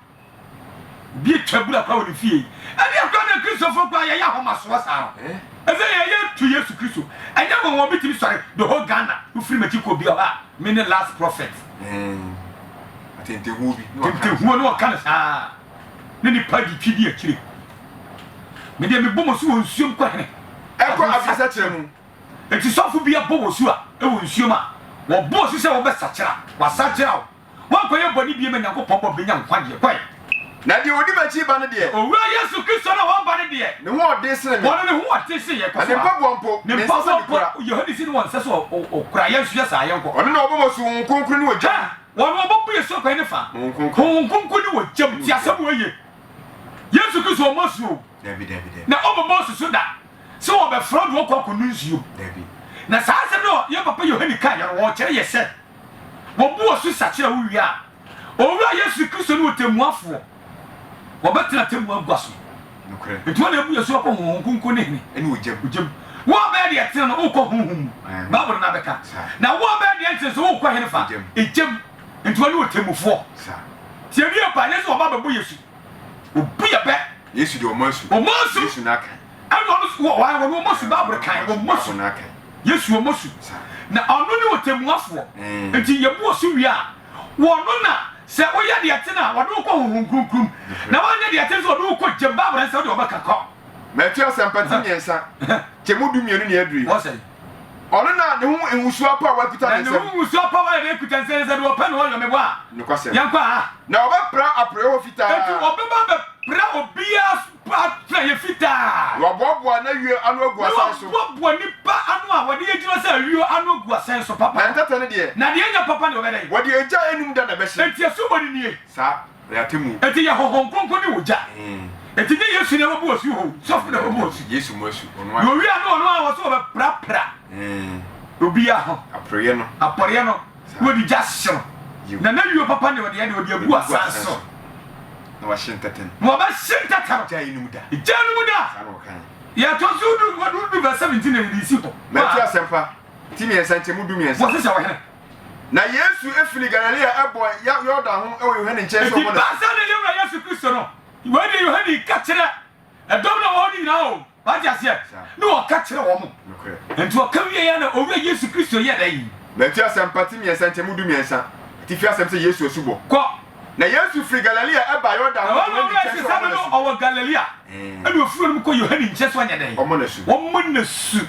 bi twabula kwa woni fie ani akwa na Christopher kwa ya homa so sa eze ye tu Yesu Kristo anya wo bitimi sore the whole Ghana ufiri matiko bi ha me ne last prophet atente hu bi no kan sa ne ni padi twidi akire me de me bomo so nsuom kwa hene ko afisa kire mu enti sofu bi abowo so a ewo nsuom a wo bo so se wo be sakira wa sakira wo koye boni bi me Nyankopon bo benya nkwaje kwai na de odi machi ba ne de owura Yesu Kristo na wo ba ne de ne ho ode sene me wona ne ho ate se ye ko ne pabo mpo ne pabo Yohane sin won se so okura Yesu ya sa ye nko ona na obomo su nkonkru ni wogya wona obobo Yesu ko ne fa nkonkru ni wogyam ti asem woye Yesu Kristo o mosu David na obobo su so da so wo be fraud wo kwa kunu nsuo David na sa asem no ye papa Yohane ka ye wo kire ye se wo bu osu sakira wo wi a owura Yesu Kristo ni wotemuafo wo betra temu agwaso nokre etu na ebu Yesu akọ honhonkunku ne eni wogya wo ba de etre no ukọ honhom bible na beka na wo ba de etre so ukọ henefa ejem etu na wotemufo sa tie bi apa ne so wo ba bu Yesu obu ye be Yesu de o masu Yesu na kan wo mosu bible kan wo mosu na kan Yesu o mosu na onu ni wotemuafo enti ye bu osu wi a wo no na se oya de ate na wo do ko honhonkunkun na wo nya de ate so do ko jem bible se wo de obaka ko metu asempati nyensa chemudu mienu ne adui wo say ono na ne ho enwusu apa wa kuta ne se ne ho enwusu apa wa ne kuta se se do pa no yo me bwa ne kwase yankwa na obapra aprewo fita etu obeba be pra obia pa ye fita wabobo na wie anu agu asan so wabobo ni pa anu a wode yegiro se wie anu agu asan so papa na tata ne de na de nya papa ne obeda wode eja enum da na be hye enti asu boni nie sa ya temu enti ya honhonkonko ni woja enti ne Yesu ne wabu osu ho sofu na wabu osu Yesu mo asu ono no wi anu ono a wo so be pra obia ho aproye no wodi jasho na na wi papa ne wode ya de wode agu asan so na wa shintatan mo ba shintatan ja inum da sa no kan ya to so du verse 17 na di si ho metu asempa timi ensanche mudu mi ensa wo se sa wo hene na Yesu efiri Galilea ebo ya yoda ho ewo Yohane nche so mo na ba sa ne yewra Yesu Kristo no we de Yohane ka kire edom na wo ni na o ba ja se no o ka kire wo mo enti o ka wie ya na owura Yesu Kristo ye da yi metu asempa timi ensanche mudu mi ensa ti fi asem se Yesu osubo ko na Yesu firi Galilea eba yoda ho Yohane nche so no o Galilea ene ofuru mu ko Yohane nche so anya da yi o mo na su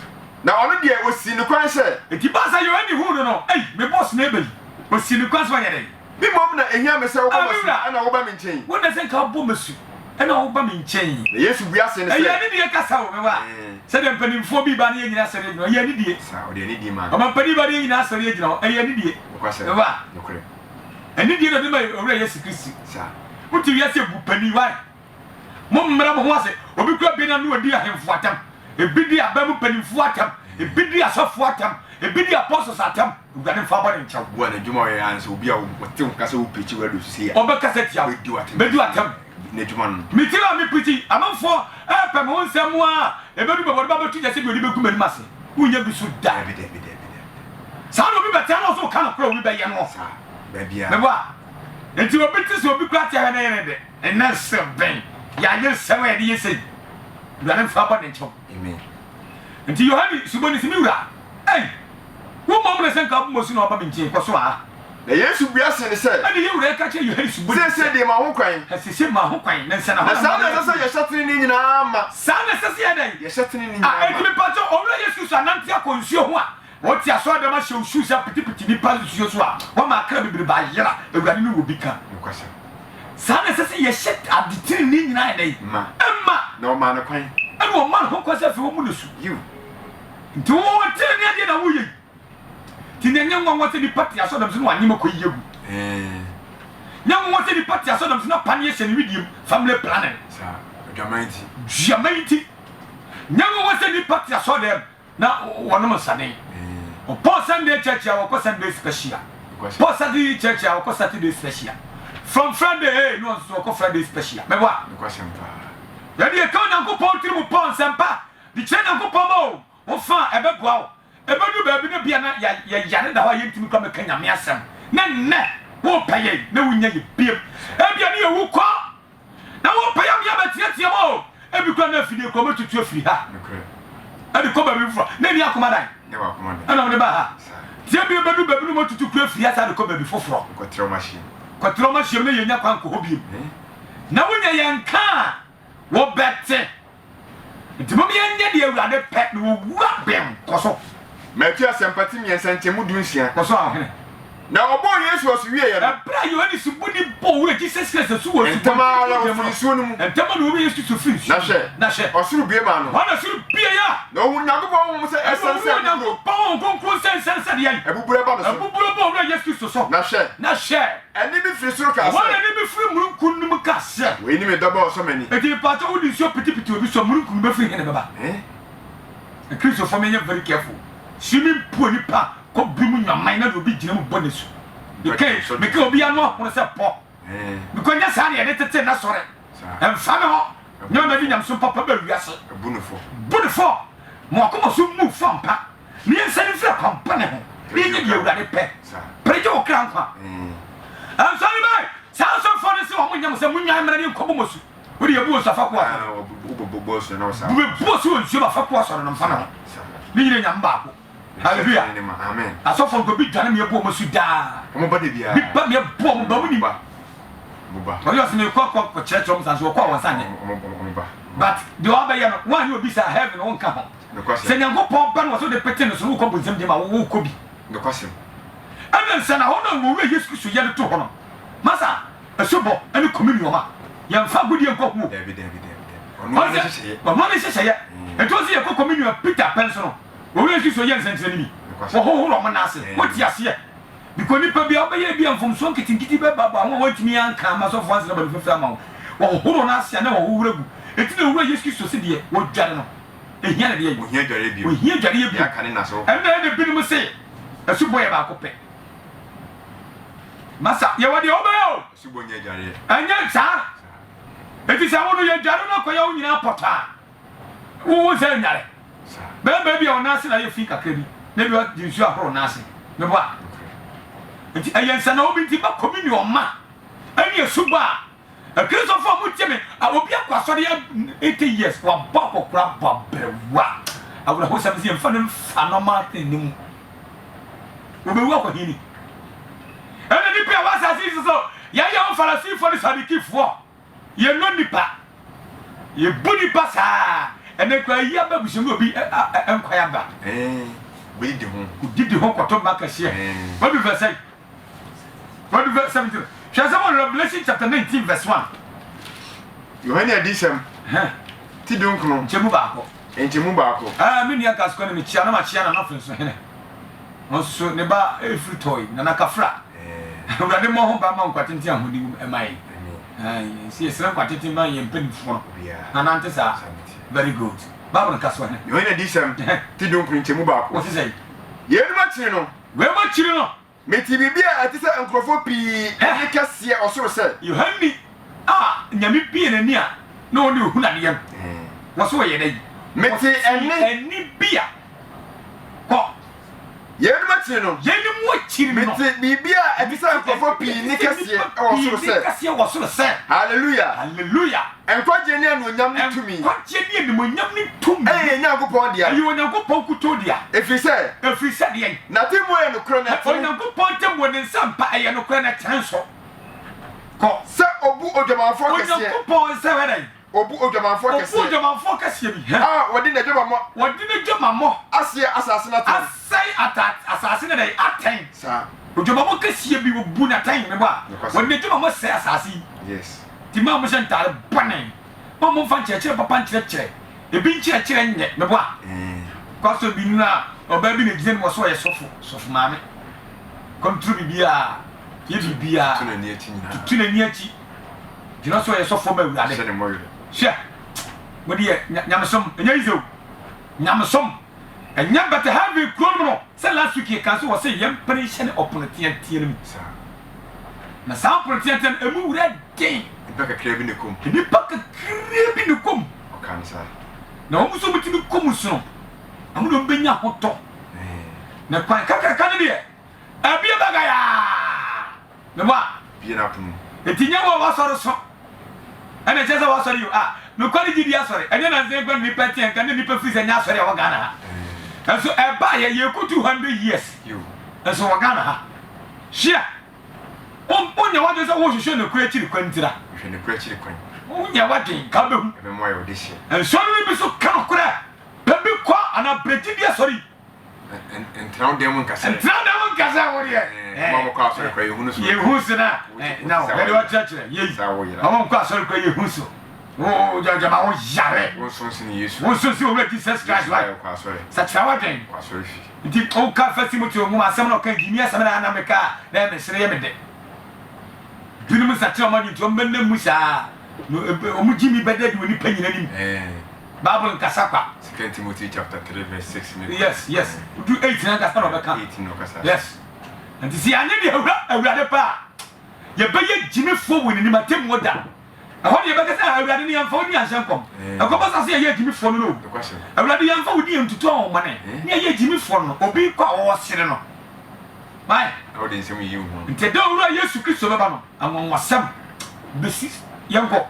na ono de osi ne kwan se enti ba sa Yohane hu no me boss na ebeli osi ne kwan so anya da yi bi mom na ehia me se wo ba masu ana wo ba me nchen wo na se nka bo masu ana wo ba me nchen na Yesu bua se ne se ya ni de kasa wo me ba se de mpanimfo bi ba na nyina sere no ya ni die sa o de ni die ma o mpani ba de nyina sere gyina ya ni die ko kwase ba nokre ani die do me owura Yesu Kristo sa muti wi ase bu pani wa mo mmra mo ho ase obi kura bi na no odi ahemfo atam ebi di abamu panimfo atam ebi di asofo atam ebi di apostles atam ugane fa ba ne nchaw bo na djuma ye anse obi a wo te kasa wo pechi wa do sie o be kasa tia bedu atam na djuma no mi tira mi pechi amanfo pe mo nsem a ebedu be ba betu je se bi odi be kuma ni mase unya bi su da bi sa no bi beta no so kana kura obi be ye no sa ba bia me ba enti obi ti so obi kura tia na ye de enna se ben ya ye se wa ye se ugane fa ba ne nchaw amen nti Yohane suboni simiwura wo mom na senka bo mosu na oba binche koso a na Yesu bua se ne se ani yewura ka che Yohane suboni se de ma ho kwan se ma ho kwan na nsa na ho sa na se ye hyetene ni nyina ma sa na se ye dai ye hyetene ni nyina enti me pato owura Yesu so anante akonsuo ho a wo ti aso da ma hye osu sa pitipiti ni pa nsuo so a wo ma akra bibiri ba yera ewurade ni wo bi ka kwasa sa na se ye hyet adetene ni nyina dai ma na o ma na kwan ani wo ma ho kwasa fi wo mu nesu you nti wo tene ne ade na wo yi ti ne nyanwa wote ni party aso dam so no anyima ko yegu nyanwa wote ni party aso dam so na pan ye hye ne widiem family planning sa Jamaiti nyanwa wote ni party aso dem na wono mo sane o Paul Sunday church ya wo Sunday special Paul Sunday church ya wo Saturday special from Friday no so ko Friday special me wa ko sempa ya di ka nyanko Paul tiri mo Paul sempa di che nyanko Paul mo wo fa ebe boa wo ebe du ba bi na bia na ya yare da ho yentimi kwa meka nyame asem na nne wo paye na wunya ye biem e bia ne ye wo kwa na wo paye am ya betiatia mo e bi kwa na afide ko matutu afiri ha e bi ko ba bi fura na ni akoma dai ne wa akoma dai ana mo de ba ha tie bi ba du no matutu ku afiri ha sa de ko ba bi foforo ko tro machine na ye nya kwa nko ho biem na wunya ye nka wo bete ntimo mi anya de awurade pe no wo wura bem koso Matthew sympathy mi ensantemu dunsia koso ahene na obo Yesu osu wie ye na bra Yohane subuni bo we Jesus Christ su wo entama la ofisu no mu entama no we Yesu su free na she osuru bie ma no wana suru bie ya na ohun Nyankopɔn mu se esense no pon konkro sense de yan ebubure ba no so ebubure bo we Yesu so na she eni bi firi suru ka se wana ni bi firi murukun num ka se we ni me dobo so mani eti pato odi so pitipiti obi so murukun be firi hene baba Christ for me very careful swimming pool ni pa ko bimu nyaman na obi gina mu bonesu Meke obi anu ho se po because nya sa ne tete na sore emfa me ho nya na bi nyam so papa ba wiase bunufo mo akoma so mu fampa ni ensa ni fra kwampa ne ho ni nya bi awurade pe preje o kran kwa am sorry boy sa so for ne se o mo nyam se mu nya mra ni ko bomosu wo de yabu o safa kwa bo so na o sa bo so nsu ba fa kwa so na mfa na ni nyire nyam ba ko hallelujah amen asofo ko bi dwane me bo mosu da mo ba de bia bi ba me bo mo ba mu ni ba o yo se me ko church room san so ko won san but the other year one you be say heaven won ka ho se nyango pon ba no so de pete no so wo ko bonzem de ma wo ko bi no kwasem amen se na ho no wo we Yesu Kristo ye to ho no masa esobo ani communion ma ya mfa gudi en ko hu David ono ne hye eto se ye ko communion Peter Penso no wo we Kristo ye nsentire ni wo ho ro mo na ase wo ti ase because nipa bia obaye bia mfomso nkitinkiti be baba ho watimi anka ma so fansi na ba fefa ma wo ho na ase na wo wuragu eti na wura Yesu Kristo se de wo dware no ehia na de wo hia dware bia wo hia dware bia ka ne na so en na de binim se esu boye ba ko pe masa ye wade obayo esu bonya dware anya sa eti sa wo no ye dware no ko ye wo nyina pota wo se nyare be bia ona ase na ye fi kakra bi na bi wa jinsu ahoro na ase me bo enti ayensa na obi nti ba communion ma ani esuba a Christopher muteme a obi akwaso de 80 years wa ba kokura ba brewa awura ho sam se mfa no mfa no ma tenim obi wa ko hini ene ni pe wa sa si so ya on farasi for the sadikifo ye no nipa ye buni pasa ene kwa ya ba bushim obi enkwaya ba we didi ho kwato maka hye what do you say what do you say Shazam Revelation chapter 19 verse 1 Yohane adisem ti donkno nchemu baako me nua kasko ne me chia na ma chia na na fenso hene onso ne ba efri toy na nakafra urade mo ho ba ma nkwatenti ahodi emai si esra nkwatenti ma ye mpanifo na nante sa very good babu kasko hene Yohane adisem ti donkno nchemu baako what say ye ma chiri no we ma chiri no meti bibia atisa enkrofo pi e kase osoro se Yohane nyame bie nani a na oni ohuna ne yam waso ye dai meti eni bia ko Yenu mati no. Yenu mo chiri no. Mete bibia edisa nkofo pi ni kase o so se. Kase o so se. Hallelujah. Hallelujah. Enkwaje ne anu nyam ni tumi. Enkwaje ne anu nyam ni tumi. Eh Nyankopon dia. Ayi Onyankopon kuto dia. Efise dia. Na temo ye no kro na temo. Onyankopon temo ne nsampa aye no kro na tenso. Ko se obu odwamanfo kase. Onyankopon se wedai. Obu odwamanfo kase. Obu odwamanfo kase bi. Wodi na dwamamo. Wodi na dwamamo. Ase asase na tan. Asai atat asase na dai aten. Sa. Odwamamo kase bi obu na tan me ba. Wodi na dwamamo se asase. Yes. Ti ma mo sentare bane. Mo mo fa nkyerɛkyerɛ papa nkyerɛkyerɛ. Ebi nkyerɛkyerɛ nyɛ me ba. Kwaso bi na oba bi na gyen mo so yɛ sofo maame. Kontro bibia. Ye bibia. Tuna ni ati nyina. Tuna ni ati. Gina so yɛ sofo ma wurade. Se ne mo yɛ. Hwɛ. Mo de nyamesom, enya izo. Nyamesom. Enya bata have krom no. Sɛ last week kan so wɔ sɛ yɛm pere hyɛ ne ɔpono tie no. Na sa ɔpono tie emu wura den. Nipa kakra bi ne kom. Nipa kakra bi ne kom. Ɔkan sa. Na wɔn so mutimi kom so no. Amu no benya hotɔ. Na kwan kakaka ne de. Abia bagaya. Me ba. Bia na punu. Etinya wa wasɔre so. Ɛna kyerɛ sɛ wasɔre yo. Me kwani gidi asɔre. Ɛnyɛ na nse kwa nipa tie nka ne nipa firi sɛ nya asɔre a wɔgana ha. Ɛso ɛba yɛ ku 200 years. Yo. Ɛso wɔgana ha. Hyia. Onya wadwe sɛ wo hwehwɛ ne kura kyiri kwantira. Hwehwɛ ne kura kyiri kwan. Onya wadwe ka behu. Ebe mo ayo de hye. Ɛsɔre bi so ka no kura. Baby kwa ana breti bi asɔre. Entraw dem nkasa. Entraw dem nkasa wo de. Mama kwa asɔre kwa yehu no so. Yehu so na. Na wo de wa kyerɛkyerɛ. Yeyi. Sa wo yira. Mama kwa asɔre kwa yehu so. Oh, jama wo yare. Wo so sin Yesu. Wo so sin wo Jesus Christ wa. Kwa asɔre. Sa trawa den. Kwa asɔre fi. Nti o ka fasi mo ti o mu asɛm na o ka gimi asɛm na me ka na me sere ye me de. Binom sa kyerɛ ɔma nti ɔma na mu saa. No ɔmo gimi bɛda di oni panyina nim. Bible nkasa kwa. 2 Timothy chapter 3 verse 6. Yes. Do 8 na nkasa na ɔbɛka. 18 no kasa. Yes. Nti si anye de awurade pa. Ye bɛyɛ gimi fo wɔ nim atem wo da. Ɛhɔ de ye bɛka sɛ awurade ne yɛmfa wo ni ahyɛ nkɔm. Ɛkɔba sa sɛ yɛ gimi fo no no. Awurade yɛmfa wo di ntutu a ɔma ne. Ne yɛ gimi fo no. Obi kɔ a wɔwɔ sere no. Mai. How dey say you ho. Nti da wura Yesu Kristo bɛba no. Anwonwasɛm besi yɛnkɔ.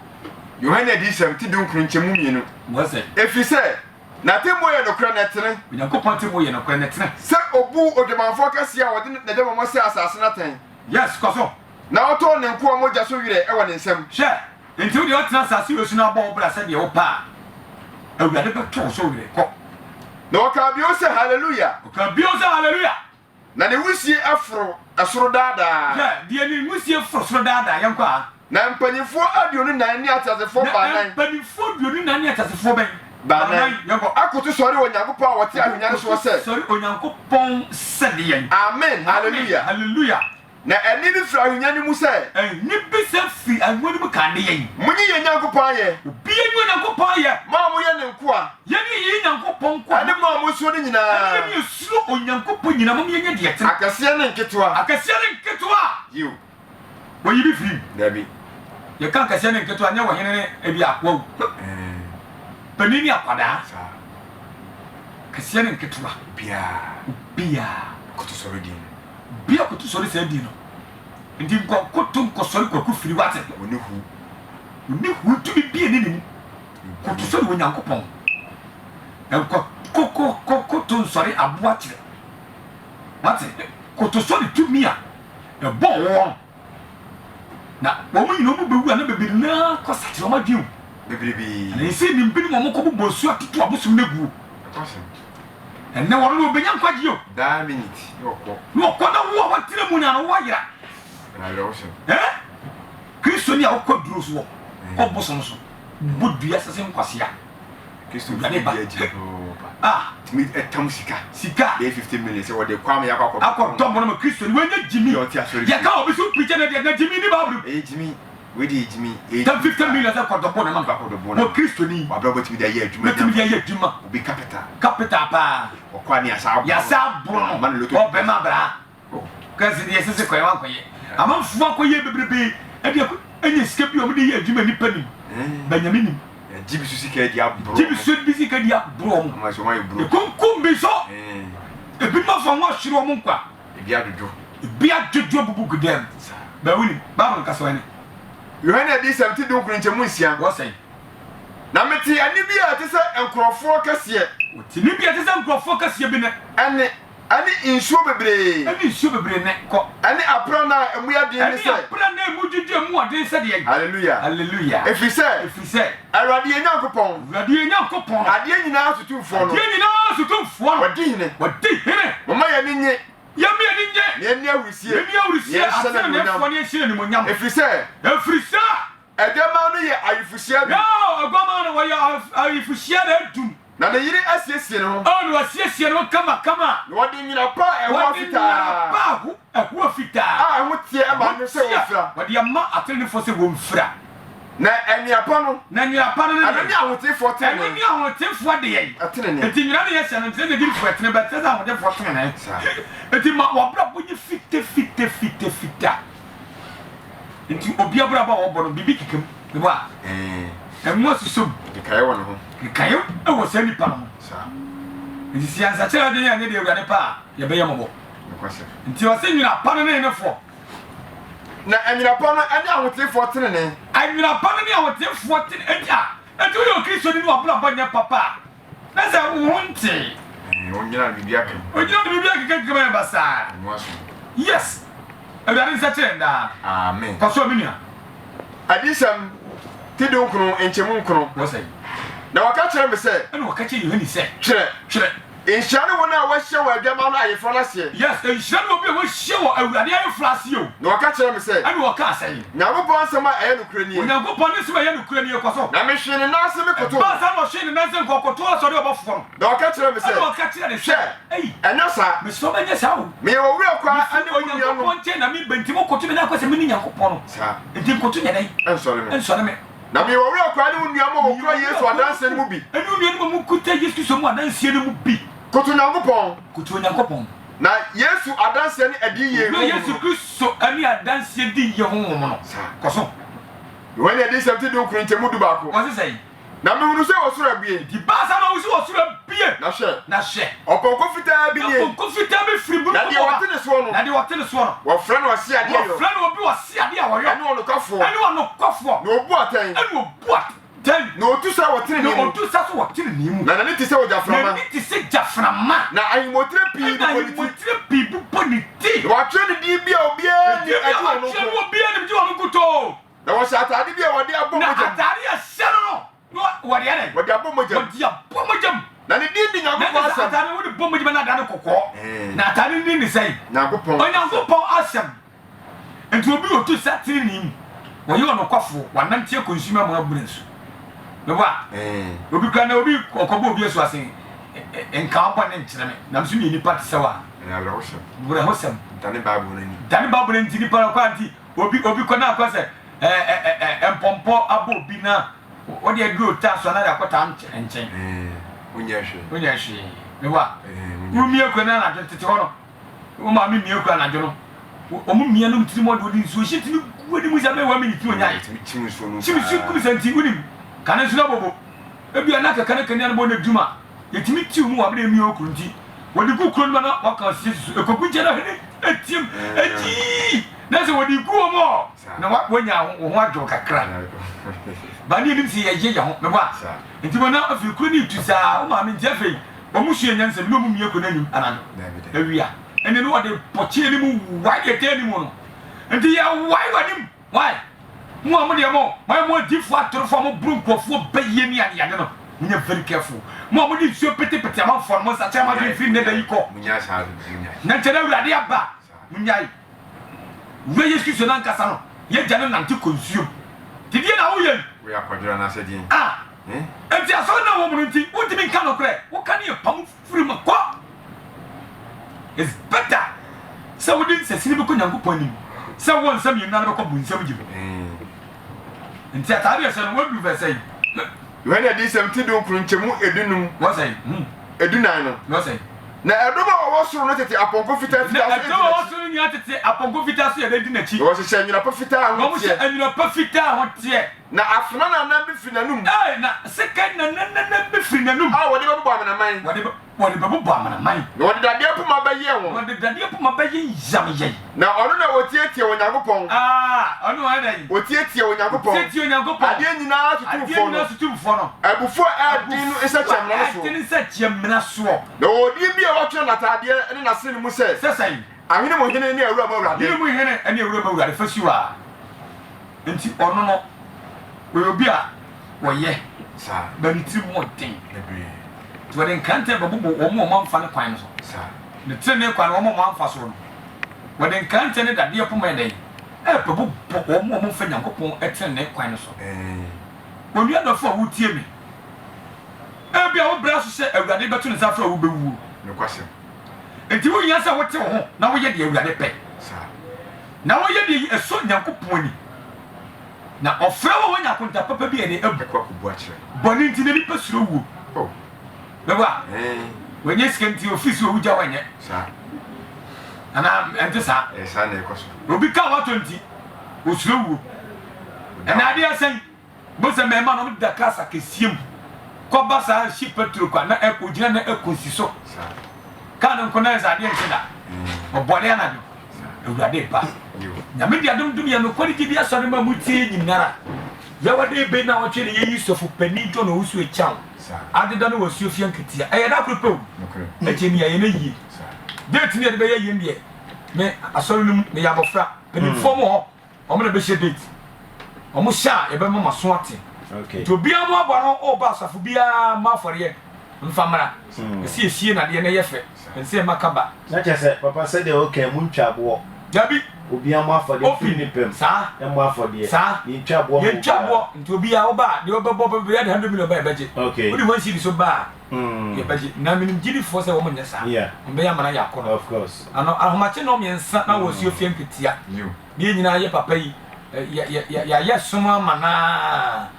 Yohane di 70 dun krunchemu mienu. Mo sɛ. Efise na temo ye no kra na tene. Onyankopɔn temo ye no kra na tene. Se obu odemanfo kase a wode na dem mo se asase na ten. Yes, koso. Na oto ne nko moja so wire e wo ne nsam. Hwɛ. Nti wo de otena asase we su na bɔ wo bra sɛ de wo pa. Awurade bɛtɔ so wire kɔ. Na waka bi o se hallelujah. Waka bi o se hallelujah. Na ne wusie afro asoro daadaa. Hwɛ, de ne wusie afro soro daadaa yɛnkɔ a. Na mpanyifo aduonu nan ni atazefo banan. Mpanyifo aduonu nan ni atazefo bɛn. Banan yɛnkɔ akoto sɔre Onyankopɔn a wɔte ahwenya no so sɛ. Sɔre Onyankopɔn sɛ de yɛn. Amen. Hallelujah. Hallelujah. Na ɛni bi fira ahwenya no mu sɛ. Ɛni bi sɛ fi ahwenya no mu ka ne yɛn. Munyi yɛ Nyankopɔn ayɛ. Obi yɛ Nyankopɔn ayɛ. Ma mo yɛ ne nkoa. Yɛni yɛ Nyankopɔn nkoa. Ade ma mo so ne nyinaa. Ɛni yɛ suro Onyankopɔn nyinaa mo yɛ deɛ tene. Akɛseɛ ne nketewa. Akɛseɛ ne nketewa. Yiw. Wo yi bi firi. Dabi. Yɛ ka akɛseɛ ne nketewa nyɛ wɔ hene ne ebi akwa. Panini akwadaa. Akɛseɛ ne nketewa. Bia. Koto sɔre din. Bia koto sɔre sɛ din no. Nti koto nkɔsɔre kwaku firi wate. Oni hu. Oni hu tu bi bia ne nim. Koto sɔre wɔ Nyankopɔn. Ɛnkɔ koto nsɔre aboa kyerɛ. Wate. Koto sɔre tu mi a. Ɛbɔ wɔn. Na wɔn nyinaa mo bewu ana bebi na kɔsa kyerɛ wɔn adwene. Bebrebe. Na esi ni mpini mo kɔ bɔ su atutu abosom na gu. Ɛnɛ wɔn no obenya nkwagye yo. Da minute. Yɔkɔ. Na ɔkɔ na wo a watire mu na wo ayira. Na yɛrɛ wɔsɛ. Kristo ni a wokɔ duro so wɔ. Kɔ bosom so. Bodua sese nkwasia. Kristo bi agye tumi etam sika. Dey 50 million sɛ wɔde kwam yakɔ akɔ. Akɔ dɔm no ma Kristo ni wɔnyɛ Jimmy. Yɛ ka obi so preacher na na Jimmy ni ba bru. Jimmy. We di Jimmy. 50 million sɛ kɔ dɔbɔ na ma. Mo Kristo ni. Wa brabo tumi da yɛ adwuma. Tumi da yɛ adwuma. Obi capital. Capital pa. Ɔkwa ni asa. Yasa bro. Ɔbɛ ma bra. Kasi de sese kɔ yawan kɔ yɛ. Amanfo akɔ yɛ bebrebe. Ɛdi akɔ enye sika bi ɔmo de yɛ adwuma nipa nim. Benjamin nim. Jibi su sika di abro. Jibi su bi sika di abro. Ma so ma ibro. Konkum bi so. ebi ma fa ho hwere omo nkwa ebi adodo bubu gudem ba wuni ba ron kaswani Yohana di 17 do kunu nchemu nsia wo say na meti ani bi a te se enkrofo kase ti ni bi a te se enkrofo kase bi ne ani insuo bebre ne ko ani apra na emu ya de ne se apra na emu didi emu ade se de hallelujah efise awrade enyankopon ade nyina sutumfo no wadi hene mama ya ni nye ni awusie asana ne fo ne hire ni monyam efise edema no ye ayifusia yo agoma no ye ayifusia na dum na ne yiri asiesie no no asiesie no kama na wadi nyina pa ewo fita ho tie ama no se wofra wadi ama atene fo se womfra na eniapa no ni ahote fo tene ni ahote fo de ye atene ne enti nyina ne ye se no tene de fo tene ba tene ahote fo tene na enti ma wabra boji fita enti obi abra ba wo bono bibi kikem ne ba emu susum dikaye wono ho dikaye e wo se nipa no enti siansa chere de ya ne de ewurade pa ye be ye mobo enti o se nyina pa no ne fo na anyina pa no ade ahote fo tene ne anyina pa no ne ahote fo tene enti o Kristo ni wabra ba nya papa na se wo nti onyina bibi akam kama basa yes ewurade nsa chere nda amen kwaso minia adisam tidon kunu enchemu kunu wo say na waka chere me se na waka chere Yohani se chere enhyane wona wa hye wa adwama no ayefo na se yes enhyane obi wa hye wa awurade ayefo ase yo na waka chere me se na waka say nyagopon asema aye nokura ni nyagopon ne sema aye nokura ni kwaso na me hwe ne na ase me koto ba sa no hwe ne na ase nkokoto aso de obofo na waka chere me se na waka chere ne hwe enyo sa me so banya sa wo me wo wura kwa ane onyo no ponche na mi bentimo koto me na kwase me ni nyagopon no sa enti koto ne dai ensore me na me wo wura kwa ane unuamo wo kura Yesu adanse ne mu bi enu unuamo mu kuta Yesu so mu adanse ne mu bi koto nyagopon na Yesu adanse ne adi ye no Yesu Kristo ani adanse di ye ho no koso when you dis something do kuru ntemu du ba ko won say na me hunu se osoro abie di ba sa na wo osoro abie na hye oponko fita bi ni oponko fita be firi bu na di wote ne so no wo fra no ase ade yo wo fra no obi wo ase ade a wo yo ane ono kafo na obu atan na otu sa wote ne mu otu sa so wote ne mu na ne ti se ojaframa na ne ti se jaframa na ayimotre pi bu politi wa twe ne di bia obi ni adu ono ko obi ni di ono kuto na wo sha bia wode abom na atade a hye no wode ane wode abom mojam na ne di nyagopon asem atade wode bom mojam na atade kokko na atade ni sei nyagopon asem enti obi otu sa tiri ni wo ye ono kwafo wanantie consumer mo aburensu me ba obi kana obi okobo obi esu ase enka apa ne nkyere me na mso ni nipa te sewa na bura hosem dani babu ni ntini para kwanti obi kona akwase empompo abo obi na odi aduro ta so na akota nchen unya hwe me ba umie kona na tete hono o ma mi mie kona na jono o mu mie no ntiri mo de odi nso hyetini wodi mu zabe wa mi ni ti onya chimisu kum santi uni kana suna bobo ebi anaka kana kana bo na djuma yetimi ti mu wa be mi okunti wodi ku kuro na waka siesu ekoku jera hene etiem eti na se wodi ku mo na wonya ho adwo kakra ba ni nim si ye ho me ba enti mo na afi kuro ni tusa o ma me njefe o mu hye nyanse me no mu mie ko na nim anano ewia ene no wode poche ni mu wa ye te ni mu no enti ya wadim why mo amode mo mo difu atorofo mo brunkofo beye ni ade no munya very careful mo amode so pete ama for mo sa chama de fi ne da yiko munya sha na ntena urade aba munya yi we Yesu so na nkasa no ye jane na nti consume ti die na wo ye we akwadura na se din enti aso na wo mu nti wo ti mi kan no kre wo kan ye pam firi ma kwa is better so we din se sini be ko nyankopon ni so won sam ye na be ko bu nsam jibo nti atare ese no wadu verse when you dis something do kuru nchemu edunum what say edunan no what say na edoma wo soro no tete aponko fita na edoma wo soro ni atete aponko fita so ye di nachi wo se nyina pa fita ho wo se nyina pa fita ho tie na afuna na bi finanum na second na bi finanum wode be bo amena man wode wɔde bɛbɔ amanaman na wɔde dadeɛ poma bɛyɛ wɔn wɔde dadeɛ poma bɛyɛ yamyɛ na ɔno na wɔtietie Onyankopɔn ɔno wɔn dɛ wɔtietie Onyankopɔn adeɛ nyinaa tutumfoɔ no abufuo ɛɛden no nsɛkyɛmmena soɔ na wɔdi bi a wɔtwe n'ataadeɛ ne n'asene mu sɛ sɛsɛn ahene mu hene ne awura mu awurade ahene mu hene ne awura mu awurade fasiwa nti ɔno no wɔyɛ obi a wɔyɛ saa bɛne tiri mu ɔden wɔde nkranteɛ bɛbobɔ wɔn a wɔamfa ne kwan no so ne tiri ne kwan wɔn a wɔamfa so no wɔde nkranteɛ ne dadeɛ poma yɛ dɛn ɛbɛbobɔ wɔn a wɔmfa Nyankopɔn ɛtiri ne kwan no so wɔn adɔfo a wotie me ebi a wɔbrɛ so sɛ awurade bɛto ne nsa afra wo bɛwuo ne kwasɛm nti wo nya sɛ wote wo ho na woyɛ deɛ awurade pɛ na woyɛ deɛ ɛsɔ Nyankopɔn ani na ɔfrɛ wo nya konta papa bi ɛde abu kwakubu akyerɛ bɔne nti ne nipa suro wuo bɛba wɔnyɛ sika nti ofisi owu gya wɔnyɛ ana ɛnte saa saa na ɛkɔ so obi ka wɔtɔ nti osuro wuo ɛna adeɛ asɛn bɔsɛ mɛma no da kasa kɛsiem kɔba saa hyi petro kwa na ɛkɔ gyina na ɛkɔ si so ka no nkɔna ɛsɛ adeɛ nte da ɔbɔne anadwo awurade ba nyame de adomdom yɛ nokware gye bi asɔre ma mu tie nyinara yɛwɔde ebe na wɔtwe ne yɛyi sɔfo pani dɔ na ɔwusu akyɛw adeda no wɔsuo fie nketea ɛyɛ da koro pɛw ɛkyɛ ni yɛyɛ no yie date ne yɛde bɛyɛ yie deɛ me asɔre no mu ne yɛ abɔfra panimfoɔ mu hɔ ɔmo na bɛhyɛ date ɔmo hyɛ a yɛbɛma maso ate nti obiara mu abɔ no ɔba asafo biara ma afɔreɛ mfa mmara ɛsi esie nadeɛ na yɛ fɛ ɛnsɛ ɛma kaba na kyɛ sɛ papa sɛ deɛ ɔka mu ntwa aboɔ dabi obiara mu afɔdeɛ firi ne pɛm saa ɛmu afɔdeɛ saa yɛntwa aboɔ nti obiara woba deɛ ɔbɛbɔ bɛyɛ de 100 million ba yɛbɛgye wode wɔn siri so ba yɛbɛgye na menim gyinifoɔ sɛ wɔn nyɛ saa mbɛyɛ amana yɛ akɔ no of course ano ahomakye na ɔmɛnsa na wɔsuo fie nketea ne nyinaa yɛ papa yi yɛayɛ som ama na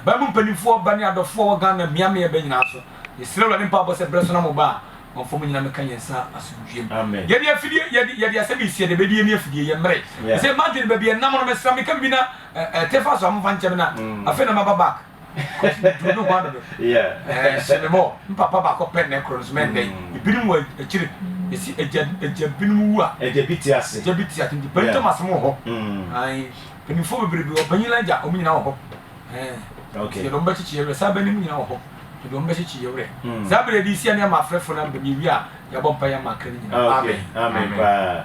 bɛmu mpanimfoɔ ba ne adɔfoɔ wɔ Ghana mmeame yɛbɛ nyinaa so yɛsrɛ wura ne mpa bɔ sɛ berɛ so na mo ba a ɔmfɔ mu nyina meka yɛn nsa asomdwuem yɛde afidie yɛde asɛm esie de bɛdi yɛne afidie yɛ mmerɛ sɛ madwene baabi ɛnam no mɛsra meka bi na tefa so amfa nkyɛm na afei na maba back no ho adodo hyɛ me mɔ mpapa baakɔ pɛ ne korɔ no so mɛndɛn ebinom wɔ akyire yɛsi agya binom wu a agya bi te ase nti pantam asɛm wɔ hɔ panimfoɔ bebrebe wɔ panyin agya ɔmo nyinaa wɔ hɔ yɛde ɔmo bɛkyekye yɛwerɛ saa bɛnim nyinaa wɔ hɔ yɛde ɔmo bɛkyekye yɛwerɛ saa berɛ de isia ne ama afrɛfo no aba ne wie a yɛbɔ mpa yɛ ama akra no nyinaa amen